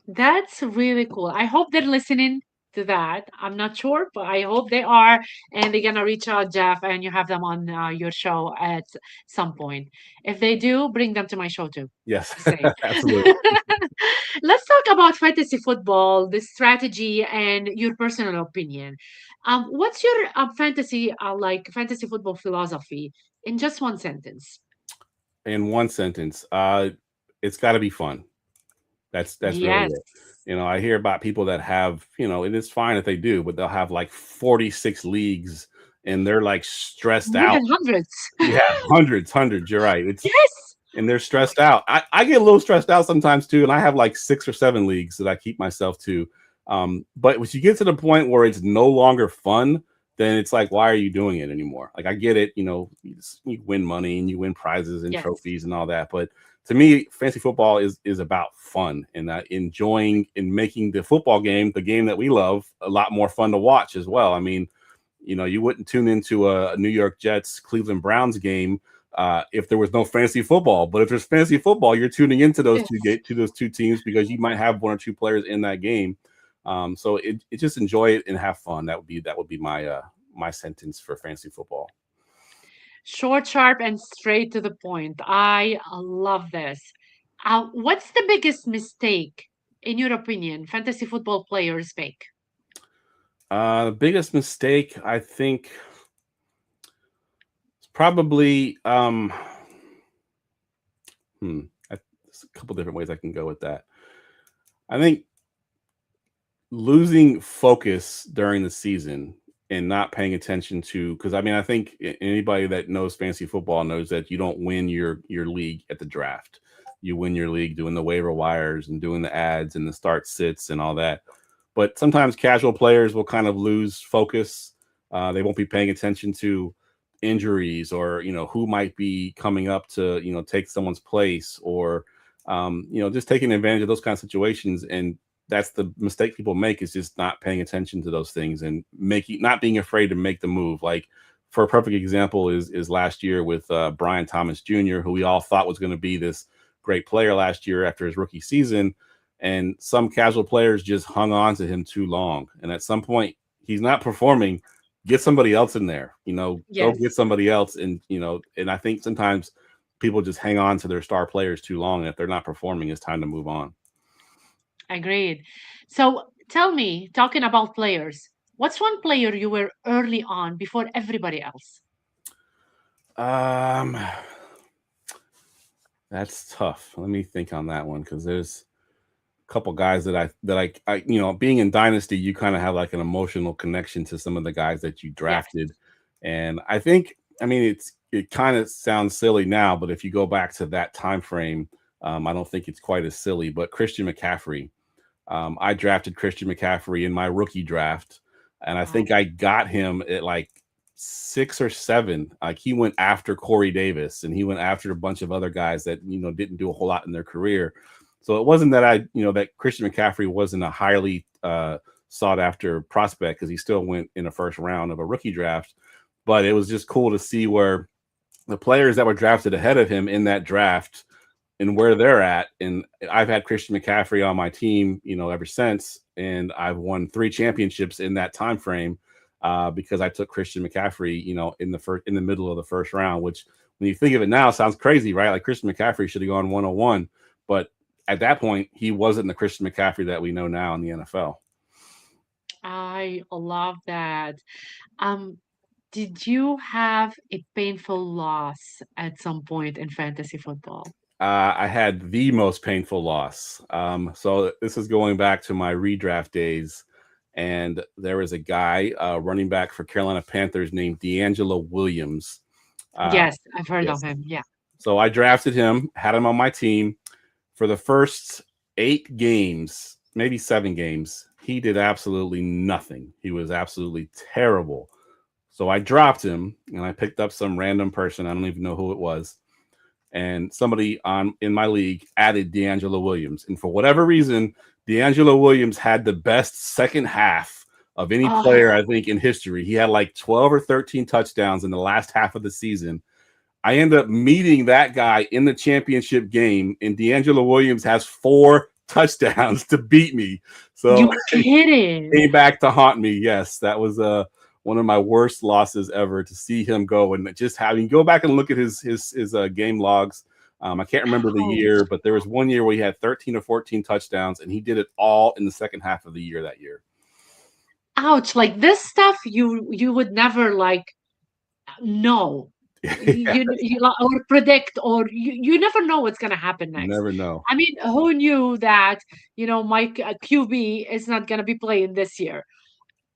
That's really cool. I hope they're listening to that. I'm not sure, but I hope they are, and they're gonna reach out, Geoff, and you have them on your show at some point. If they do, bring them to my show too. Yes, Just saying. absolutely. Let's talk about fantasy football, the strategy, and your personal opinion. What's your fantasy football philosophy in just one sentence? In one sentence, it's got to be fun. That's really Yes, it. I hear about people that have, and it's fine if they do, but they'll have like 46 leagues and they're like stressed more out. than hundreds. Yeah, hundreds. You're right. Yes. And they're stressed out. I get a little stressed out sometimes too. And I have like 6 or 7 leagues that I keep myself to. But when you get to the point where it's no longer fun, then it's like, why are you doing it anymore? Like, I get it. You win money and you win prizes and Yes. trophies and all that. But to me, fantasy football is about fun and enjoying and making the football game, the game that we love, a lot more fun to watch as well. I mean, you wouldn't tune into a New York Jets, Cleveland Browns game if there was no fantasy football. But if there's fantasy football, you're tuning into those two teams because you might have 1 or 2 players in that game. So it just enjoy it and have fun. That would be my sentence for fantasy football. Short, sharp, and straight to the point. I love this. What's the biggest mistake, in your opinion, fantasy football players make? The biggest mistake, I think, is probably there's a couple different ways I can go with that. I think losing focus during the season and not paying attention to, because I think anybody that knows fantasy football knows that you don't win your league at the draft. You win your league doing the waiver wires and doing the ads and the start sits and all that. But sometimes casual players will kind of lose focus. They won't be paying attention to injuries or, who might be coming up to, take someone's place or, just taking advantage of those kind of situations. And that's the mistake people make, is just not paying attention to those things and not being afraid to make the move. Like, for a perfect example is last year with Brian Thomas Jr., who we all thought was going to be this great player last year after his rookie season. And some casual players just hung on to him too long. And at some point, he's not performing. Get somebody else in there, Go get somebody else. And, and I think sometimes people just hang on to their star players too long. And if they're not performing, it's time to move on. Agreed. So tell me, talking about players, what's one player you were early on before everybody else? That's tough. Let me think on that one, because there's a couple guys that I being in Dynasty, you kind of have like an emotional connection to some of the guys that you drafted. Yeah. And I think, it kind of sounds silly now, but if you go back to that time frame, I don't think it's quite as silly. But Christian McCaffrey, I drafted Christian McCaffrey in my rookie draft, and I think I got him at like 6 or 7. Like, he went after Corey Davis and he went after a bunch of other guys that, didn't do a whole lot in their career. So it wasn't that that Christian McCaffrey wasn't a highly sought after prospect, because he still went in the first round of a rookie draft. But it was just cool to see where the players that were drafted ahead of him in that draft and where they're at. And I've had Christian McCaffrey on my team, ever since. And I've won 3 championships in that time frame because I took Christian McCaffrey, in the middle of the first round, which, when you think of it now, sounds crazy, right? Like, Christian McCaffrey should have gone 101, but at that point, he wasn't the Christian McCaffrey that we know now in the NFL. I love that. Did you have a painful loss at some point in fantasy football? I had the most painful loss. So this is going back to my redraft days. And there was a guy running back for Carolina Panthers named D'Angelo Williams. Yes, I've heard of him. Yeah. So I drafted him, had him on my team for the first 8 games, maybe 7 games. He did absolutely nothing. He was absolutely terrible. So I dropped him and I picked up some random person. I don't even know who it was. And somebody in my league added D'Angelo Williams. And for whatever reason, D'Angelo Williams had the best second half of any player, I think, in history. He had like 12 or 13 touchdowns in the last half of the season. I end up meeting that guy in the championship game, and D'Angelo Williams has 4 touchdowns to beat me. So you kidding? Came back to haunt me. Yes, that was one of my worst losses ever, to see him go and just having go back and look at his game logs. I can't remember the year, but there was one year where he had 13 or 14 touchdowns, and he did it all in the second half of the year that year. Ouch! Like this stuff, you would never know. You or predict, or you never know what's going to happen next. Never know. I mean, who knew that my QB is not going to be playing this year?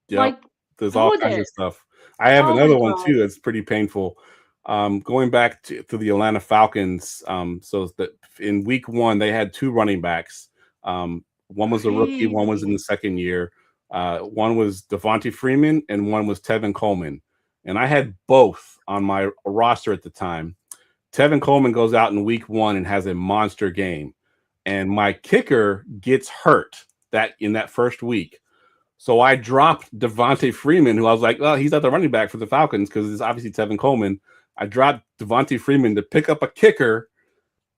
Yep. Like, there's all kinds of stuff. I have another one too that's pretty painful. Going back to the Atlanta Falcons. So that in week 1 they had 2 running backs. One was a rookie, one was in the second year. One was Devontae Freeman and one was Tevin Coleman. And I had both on my roster at the time. Tevin Coleman goes out in week 1 and has a monster game. And my kicker gets hurt in that first week. So I dropped Devontae Freeman, who I was like, well, he's not the running back for the Falcons because it's obviously Tevin Coleman. I dropped Devontae Freeman to pick up a kicker,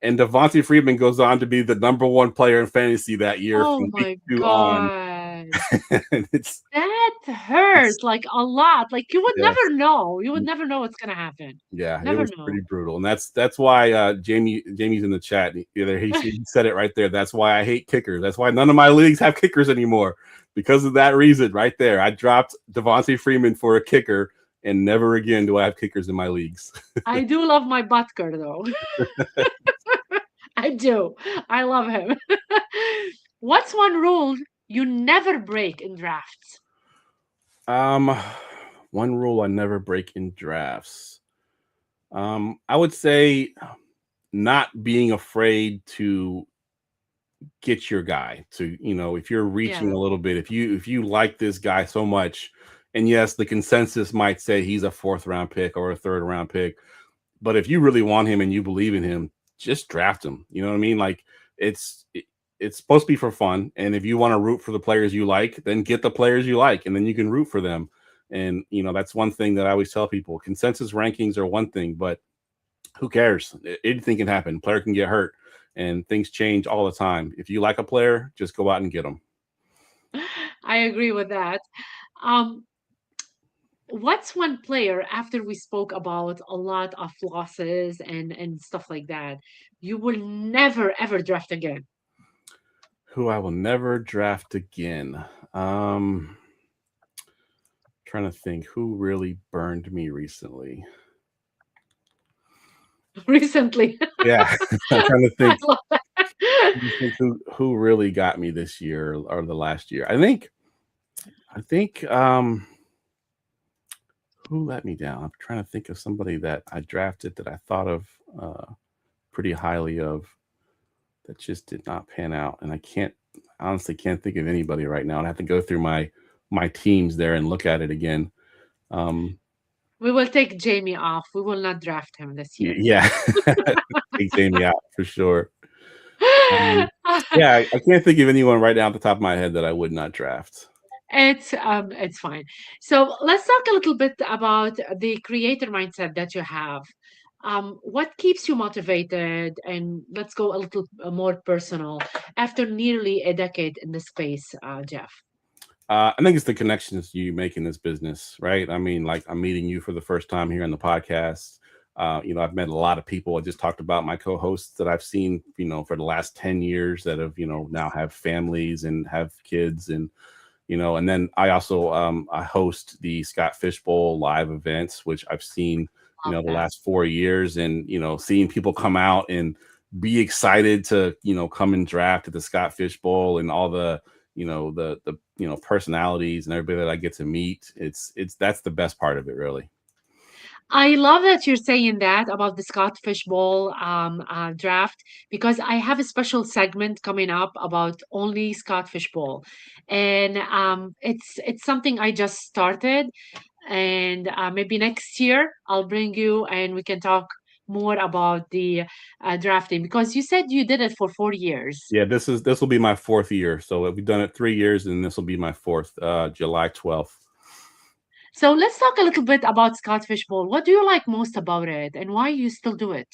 and Devontae Freeman goes on to be the number 1 player in fantasy that year. Oh my God. That hurts like a lot. Like you would never know. You would never know what's gonna happen. Yeah, it was pretty brutal, and that's why Jamie's in the chat. He said it right there. That's why I hate kickers. That's why none of my leagues have kickers anymore, because of that reason right there. I dropped Devontae Freeman for a kicker, and never again do I have kickers in my leagues. I do love my Butker though. I do. I love him. What's one rule you never break in drafts? One rule I never break in drafts. I would say not being afraid to get your guy to, if you're reaching a little bit, if you like this guy so much, and yes, the consensus might say he's a 4th round pick or a 3rd round pick, but if you really want him and you believe in him, just draft him. You know what I mean? Like it's supposed to be for fun. And if you want to root for the players you like, then get the players you like, and then you can root for them. And, that's one thing that I always tell people. Consensus rankings are one thing, but who cares? Anything can happen. Player can get hurt, and things change all the time. If you like a player, just go out and get them. I agree with that. What's one player, after we spoke about a lot of losses and stuff like that, you will never, ever draft again? Who I will never draft again. Trying to think who really burned me recently. Yeah. I'm trying to think. Who really got me this year or the last year. I think who let me down? I'm trying to think of somebody that I drafted that I thought of pretty highly of that just did not pan out. And I honestly can't think of anybody right now. I have to go through my teams there and look at it again. We will take Jamie off. We will not draft him this year. Yeah. Take Jamie out for sure. Yeah, I can't think of anyone right now off the top of my head that I would not draft. It's fine. So let's talk a little bit about the creator mindset that you have. What keeps you motivated? And let's go a little more personal. After nearly a decade in this space, Geoff. I think it's the connections you make in this business, right? I mean, like I'm meeting you for the first time here on the podcast. I've met a lot of people. I just talked about my co-hosts that I've seen, for the last 10 years that have, now have families and have kids and then I also I host the Scott FishBowl live events, which I've seen, the last 4 years, and seeing people come out and be excited to, come and draft at the Scott FishBowl and all the, personalities and everybody that I get to meet. That's the best part of it, really. I love that you're saying that about the Scott FishBowl draft because I have a special segment coming up about only Scott FishBowl, and it's something I just started, and maybe next year I'll bring you and we can talk more about the drafting because you said you did it for 4 years. Yeah, this will be my fourth year. So we've done it 3 years, and this will be my fourth, July 12th. So let's talk a little bit about Scott FishBowl. What do you like most about it, and why you still do it?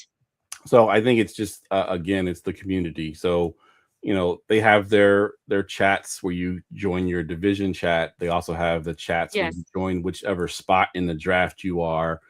So I think it's just again, it's the community. So they have their chats where you join your division chat. They also have the chats where Yes. you join whichever spot in the draft you are.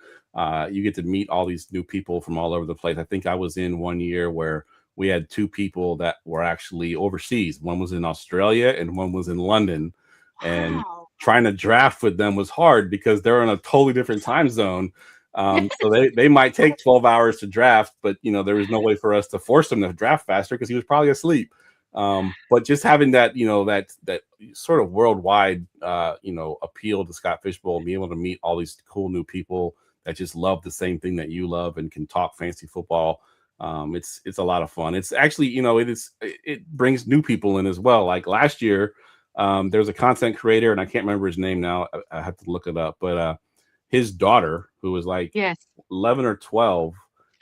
You get to meet all these new people from all over the place. I think I was in one year where we had two people that were actually overseas. One was in Australia and one was in London, and Wow. trying to draft with them was hard because they're in a totally different time zone. So they might take 12 hours to draft, but there was no way for us to force him to draft faster because he was probably asleep. But just having that, that sort of worldwide, appeal to Scott FishBowl, and being able to meet all these cool new people that just love the same thing that you love and can talk fantasy football. It's a lot of fun. It's actually, it brings new people in as well. Like last year, there was a content creator, and I can't remember his name now. I have to look it up, but his daughter, who was like Yes. 11 or 12,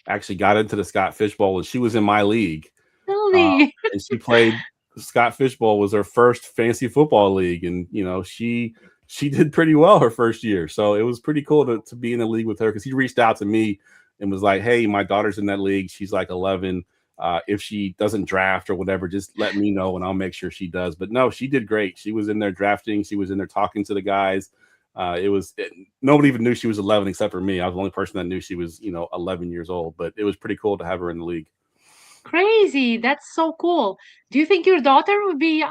actually got into the Scott FishBowl, and she was in my league. Really? And she played Scott FishBowl was her first fantasy football league, and she did pretty well her first year. So it was pretty cool to be in the league with her because he reached out to me and was like, "Hey, my daughter's in that league. She's like 11. If she doesn't draft or whatever, just let me know and I'll make sure she does." But no, she did great. She was in there drafting. She was in there talking to the guys. Nobody even knew she was 11 except for me. I was the only person that knew she was 11 years old. But it was pretty cool to have her in the league. Crazy. That's so cool. Do you think your daughter would be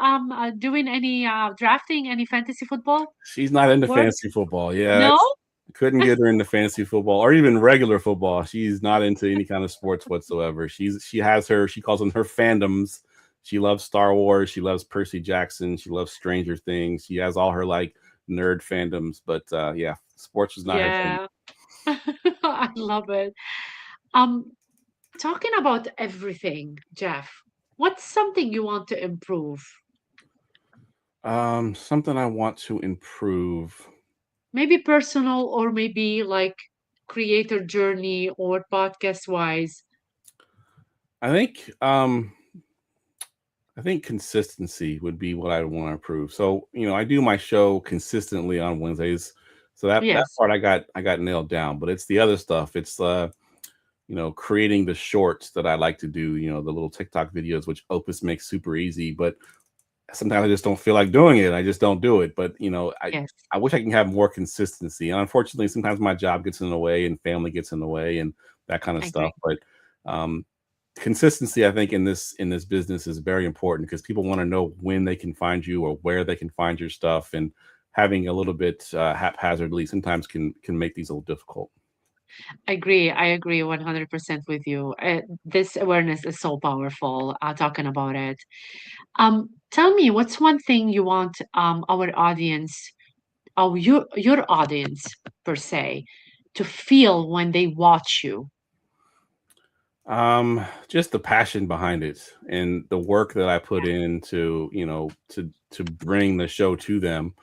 doing any drafting, any fantasy football She's not into work? fantasy football. Yeah, No? couldn't get her into fantasy football or even regular football. She's not into any kind of sports whatsoever. She calls them her fandoms. She loves Star Wars. She loves Percy Jackson. She loves Stranger Things. She has all her like nerd fandoms. But yeah, sports is not her thing. Yeah. I love it. Um, Talking about everything, Jeff, what's something you want to improve? Something I want to improve. Maybe personal or maybe like creator journey or podcast wise. I think consistency would be what I want to improve. So, I do my show consistently on Wednesdays. So that Yes. part I got nailed down, but it's the other stuff. It's creating the shorts that I like to do, the little TikTok videos, which Opus makes super easy, but sometimes I just don't feel like doing it. I just don't do it. But Yes. I wish I can have more consistency. And unfortunately, sometimes my job gets in the way and family gets in the way and that kind of I stuff. agree. But consistency, I think, in this business is very important because people want to know when they can find you or where they can find your stuff, and having a little bit haphazardly sometimes can make these a little difficult. I agree 100% with you. This awareness is so powerful, talking about it. Tell me, what's one thing you want our audience, or your audience per se, to feel when they watch you? Just the passion behind it and the work that I put into, to bring the show to them.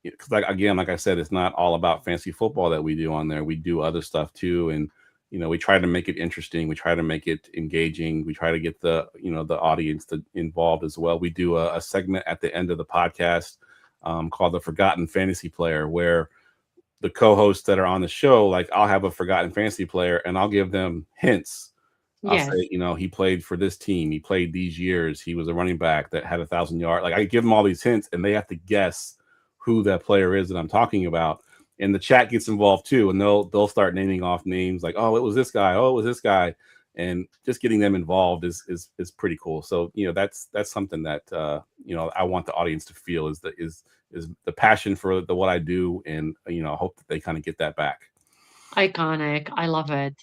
Because like I said, it's not all about fantasy football that we do on there. We do other stuff too, and we try to make it interesting. We try to make it engaging. We try to get the audience involved as well. We do a segment at the end of the podcast called the Forgotten Fantasy Player, where the co-hosts that are on the show, like I'll have a forgotten fantasy player and I'll give them hints. I'll Yes. say, he played for this team. He played these years. He was a running back that had 1,000 yards. Like I give them all these hints and they have to guess who that player is that I'm talking about. And the chat gets involved too. And they'll start naming off names like, oh, it was this guy. Oh, it was this guy. And just getting them involved is pretty cool. So, that's something that, I want the audience to feel is the passion for what I do. And, I hope that they kind of get that back. Iconic. I love it.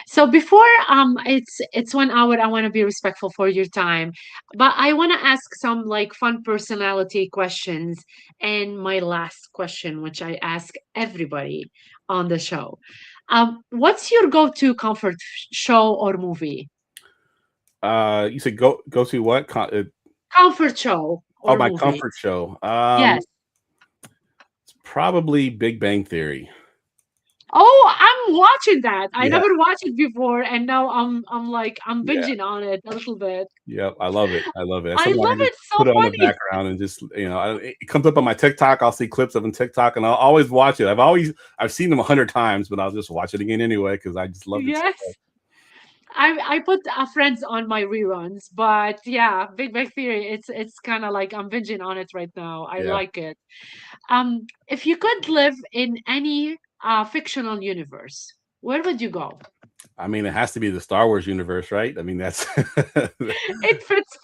So before it's 1 hour, I want to be respectful for your time, but I want to ask some like fun personality questions. And my last question, which I ask everybody on the show. What's your go-to comfort show or movie? You said go to what? Comfort show Oh, or my movie. comfort show. Yes. It's probably Big Bang Theory. Oh, I'm watching that. I Yeah, never watched it before, and now I'm yeah, binging on it a little bit. yeah. I love it. I love it. That's I something I love can just it. So put on the funny. background and just it comes up on my TikTok. I'll see clips of it on TikTok, and I'll always watch it. I've seen them 100 times, but I'll just watch it again anyway because I just love it so much. Yes. I put friends on my reruns, but yeah, Big Bang Theory. It's kind of like I'm binging on it right now. I Yeah. like it. If you could live in any fictional universe, where would you go? I mean, it has to be the Star Wars universe, right? I mean, that's It fits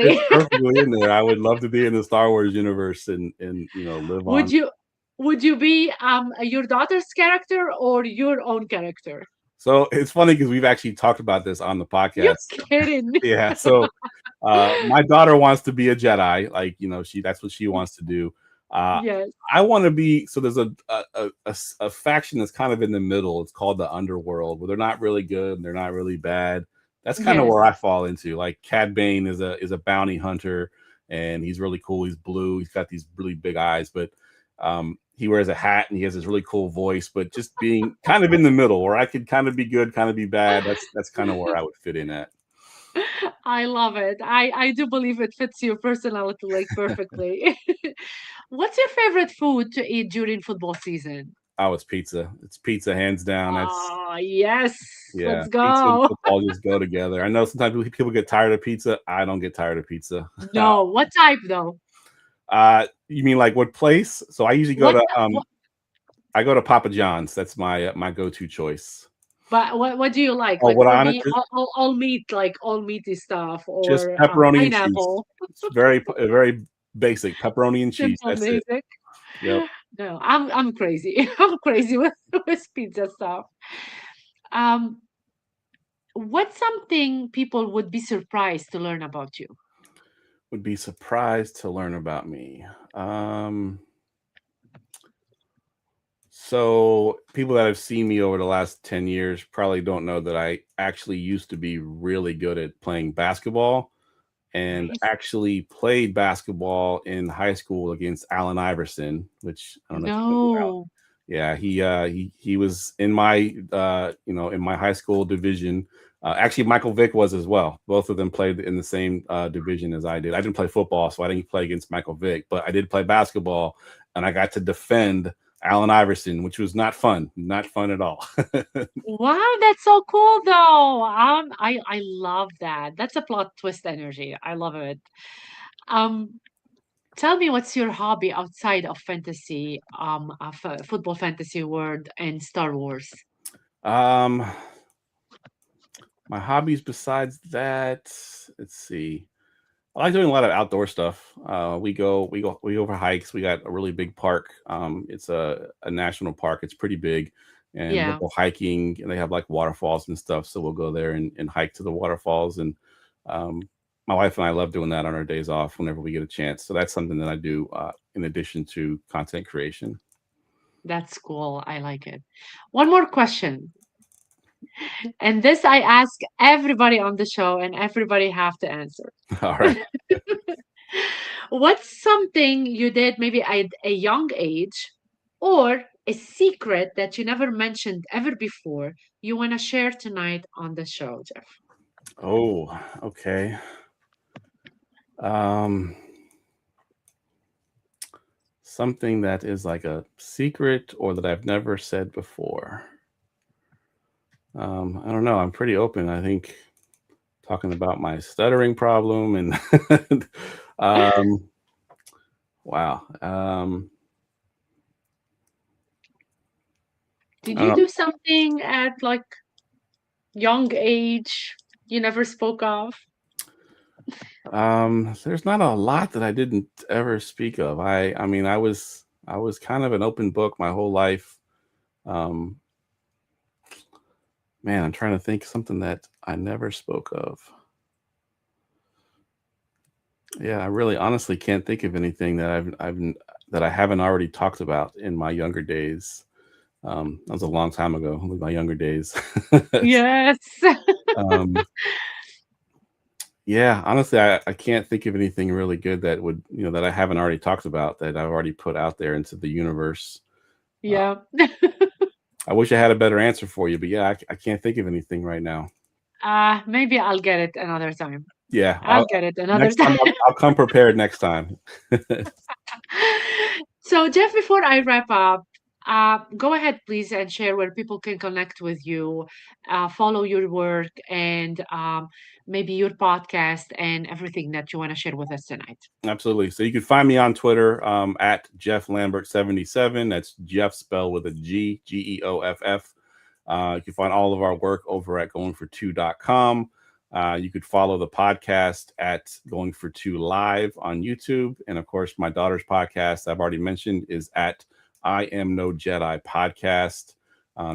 it's perfectly. perfectly in there. I would love to be in the Star Wars universe and live Would on. you would you be your daughter's character or your own character? So it's funny because we've actually talked about this on the You podcast. kidding? Yeah. So my daughter wants to be a Jedi. Like, that's what she wants to do. Uh, Yes. I want to be. So there's a faction that's kind of in the middle. It's called the Underworld, where they're not really good and they're not really bad. That's kind of Yes. where I fall into. Like Cad Bane is a bounty hunter, and he's really cool. He's blue. He's got these really big eyes, but he wears a hat and he has this really cool voice. But just being kind of in the middle, where I could kind of be good, kind of be bad. That's kind of where I would fit in at. I love it. I do believe it fits your personality like perfectly. What's your favorite food to eat during football season? Oh, it's pizza. It's pizza, hands down. That's Ah, yes. Yeah. Let's Pizza and go. football just go together. I know sometimes people get tired of pizza. I don't get tired of pizza. No, what type though? You mean like what place? So I usually go What, to what I go to Papa John's. That's my go-to choice. but what do you like? Oh, Like what I all meat, honestly all meat, like all meaty stuff just or pepperoni and cheese. pineapple? It's very basic pepperoni and cheese. Simple, That's it. basic. Yep. No, I'm crazy. I'm crazy with pizza stuff. Um, what's something people would be surprised to learn about you? Would be surprised to learn about me. So people that have seen me over the last 10 years probably don't know that I actually used to be really good at playing basketball and Nice. actually played basketball in high school against Allen Iverson, which I don't know if you know who Allen. No. Yeah, he was in my in my high school division. Actually, Michael Vick was as well. Both of them played in the same division as I did. I didn't play football, so I didn't play against Michael Vick, but I did play basketball, and I got to defend Allen Iverson, which was not fun at all. Wow, that's so cool though. I love that. That's a plot twist energy. I love it. Um, tell me what's your hobby outside of fantasy, of football fantasy world and Star Wars? um, my hobbies besides that, let's see. I like doing a lot of outdoor stuff. We go for hikes. We got a really big park. It's a national park. It's pretty big, and we'll Yeah, go hiking. And they have like waterfalls and stuff. So we'll go there and hike to the waterfalls. And um, my wife and I love doing that on our days off whenever we get a chance. So that's something that I do in addition to content creation. that's cool. I like it. One more question. And this I ask everybody on the show and everybody have to answer. All right. What's something you did maybe at a young age or a secret that you never mentioned ever before you want to share tonight on the show, Jeff? Oh, okay. Um, something that is like a secret or that I've never said before. I don't know. I'm pretty open. I think talking about my stuttering problem and um, wow. Did I you don't do something at like young age you never spoke of? know. There's not a lot that I didn't ever speak of. I mean, I was kind of an open book my whole life. Um, Man, I'm trying to think something that I never spoke of. Yeah, I really honestly can't think of anything that that I haven't already talked about in my younger days. That was a long time ago, my younger days. Yes. um, yeah, honestly, I can't think of anything really good that would, that I haven't already talked about that I've already put out there into the universe. Uh, Yeah. I wish I had a better answer for you, but yeah, I can't think of anything right now. Maybe I'll get it another time. Yeah, I'll get it another next time. time I'll come prepared next time. So, Jeff, before I wrap up, go ahead, please, and share where people can connect with you, follow your work, and maybe your podcast and everything that you want to share with us tonight. Absolutely. So you can find me on Twitter at Geoff Lambert 77. That's Jeff spelled with a G, Geoff. You can find all of our work over at GoingFor2.com. You could follow the podcast at GoingFor2 Live on YouTube. And of course, my daughter's podcast, I've already mentioned, is at I Am No Jedi podcast.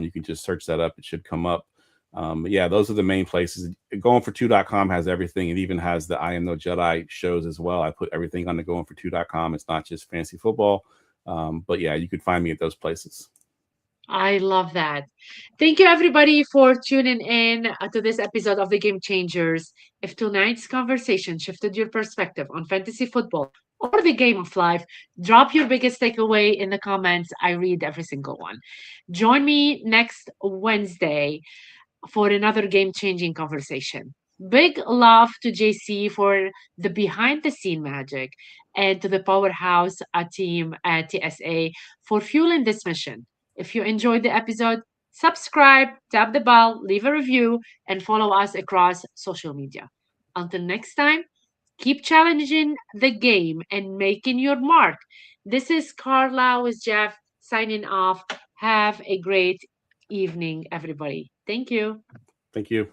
You can just search that up. It should come up. But yeah, those are the main places. GoingFor2.com has everything. It even has the I Am No Jedi shows as well. I put everything on the GoingFor2.com. It's not just fantasy football. But yeah, you could find me at those places. I love that. Thank you, everybody, for tuning in to this episode of The Game Changers. If tonight's conversation shifted your perspective on fantasy football or the game of life, drop your biggest takeaway in the comments. I read every single one. Join me next Wednesday for another game changing conversation. Big love to JC for the behind the scene magic and to the powerhouse team at TSA for fueling this mission. If you enjoyed the episode, subscribe, tap the bell, leave a review, and follow us across social media. Until next time, keep challenging the game and making your mark. This is Carla with Jeff signing off. Have a great evening, everybody. Thank you. Thank you.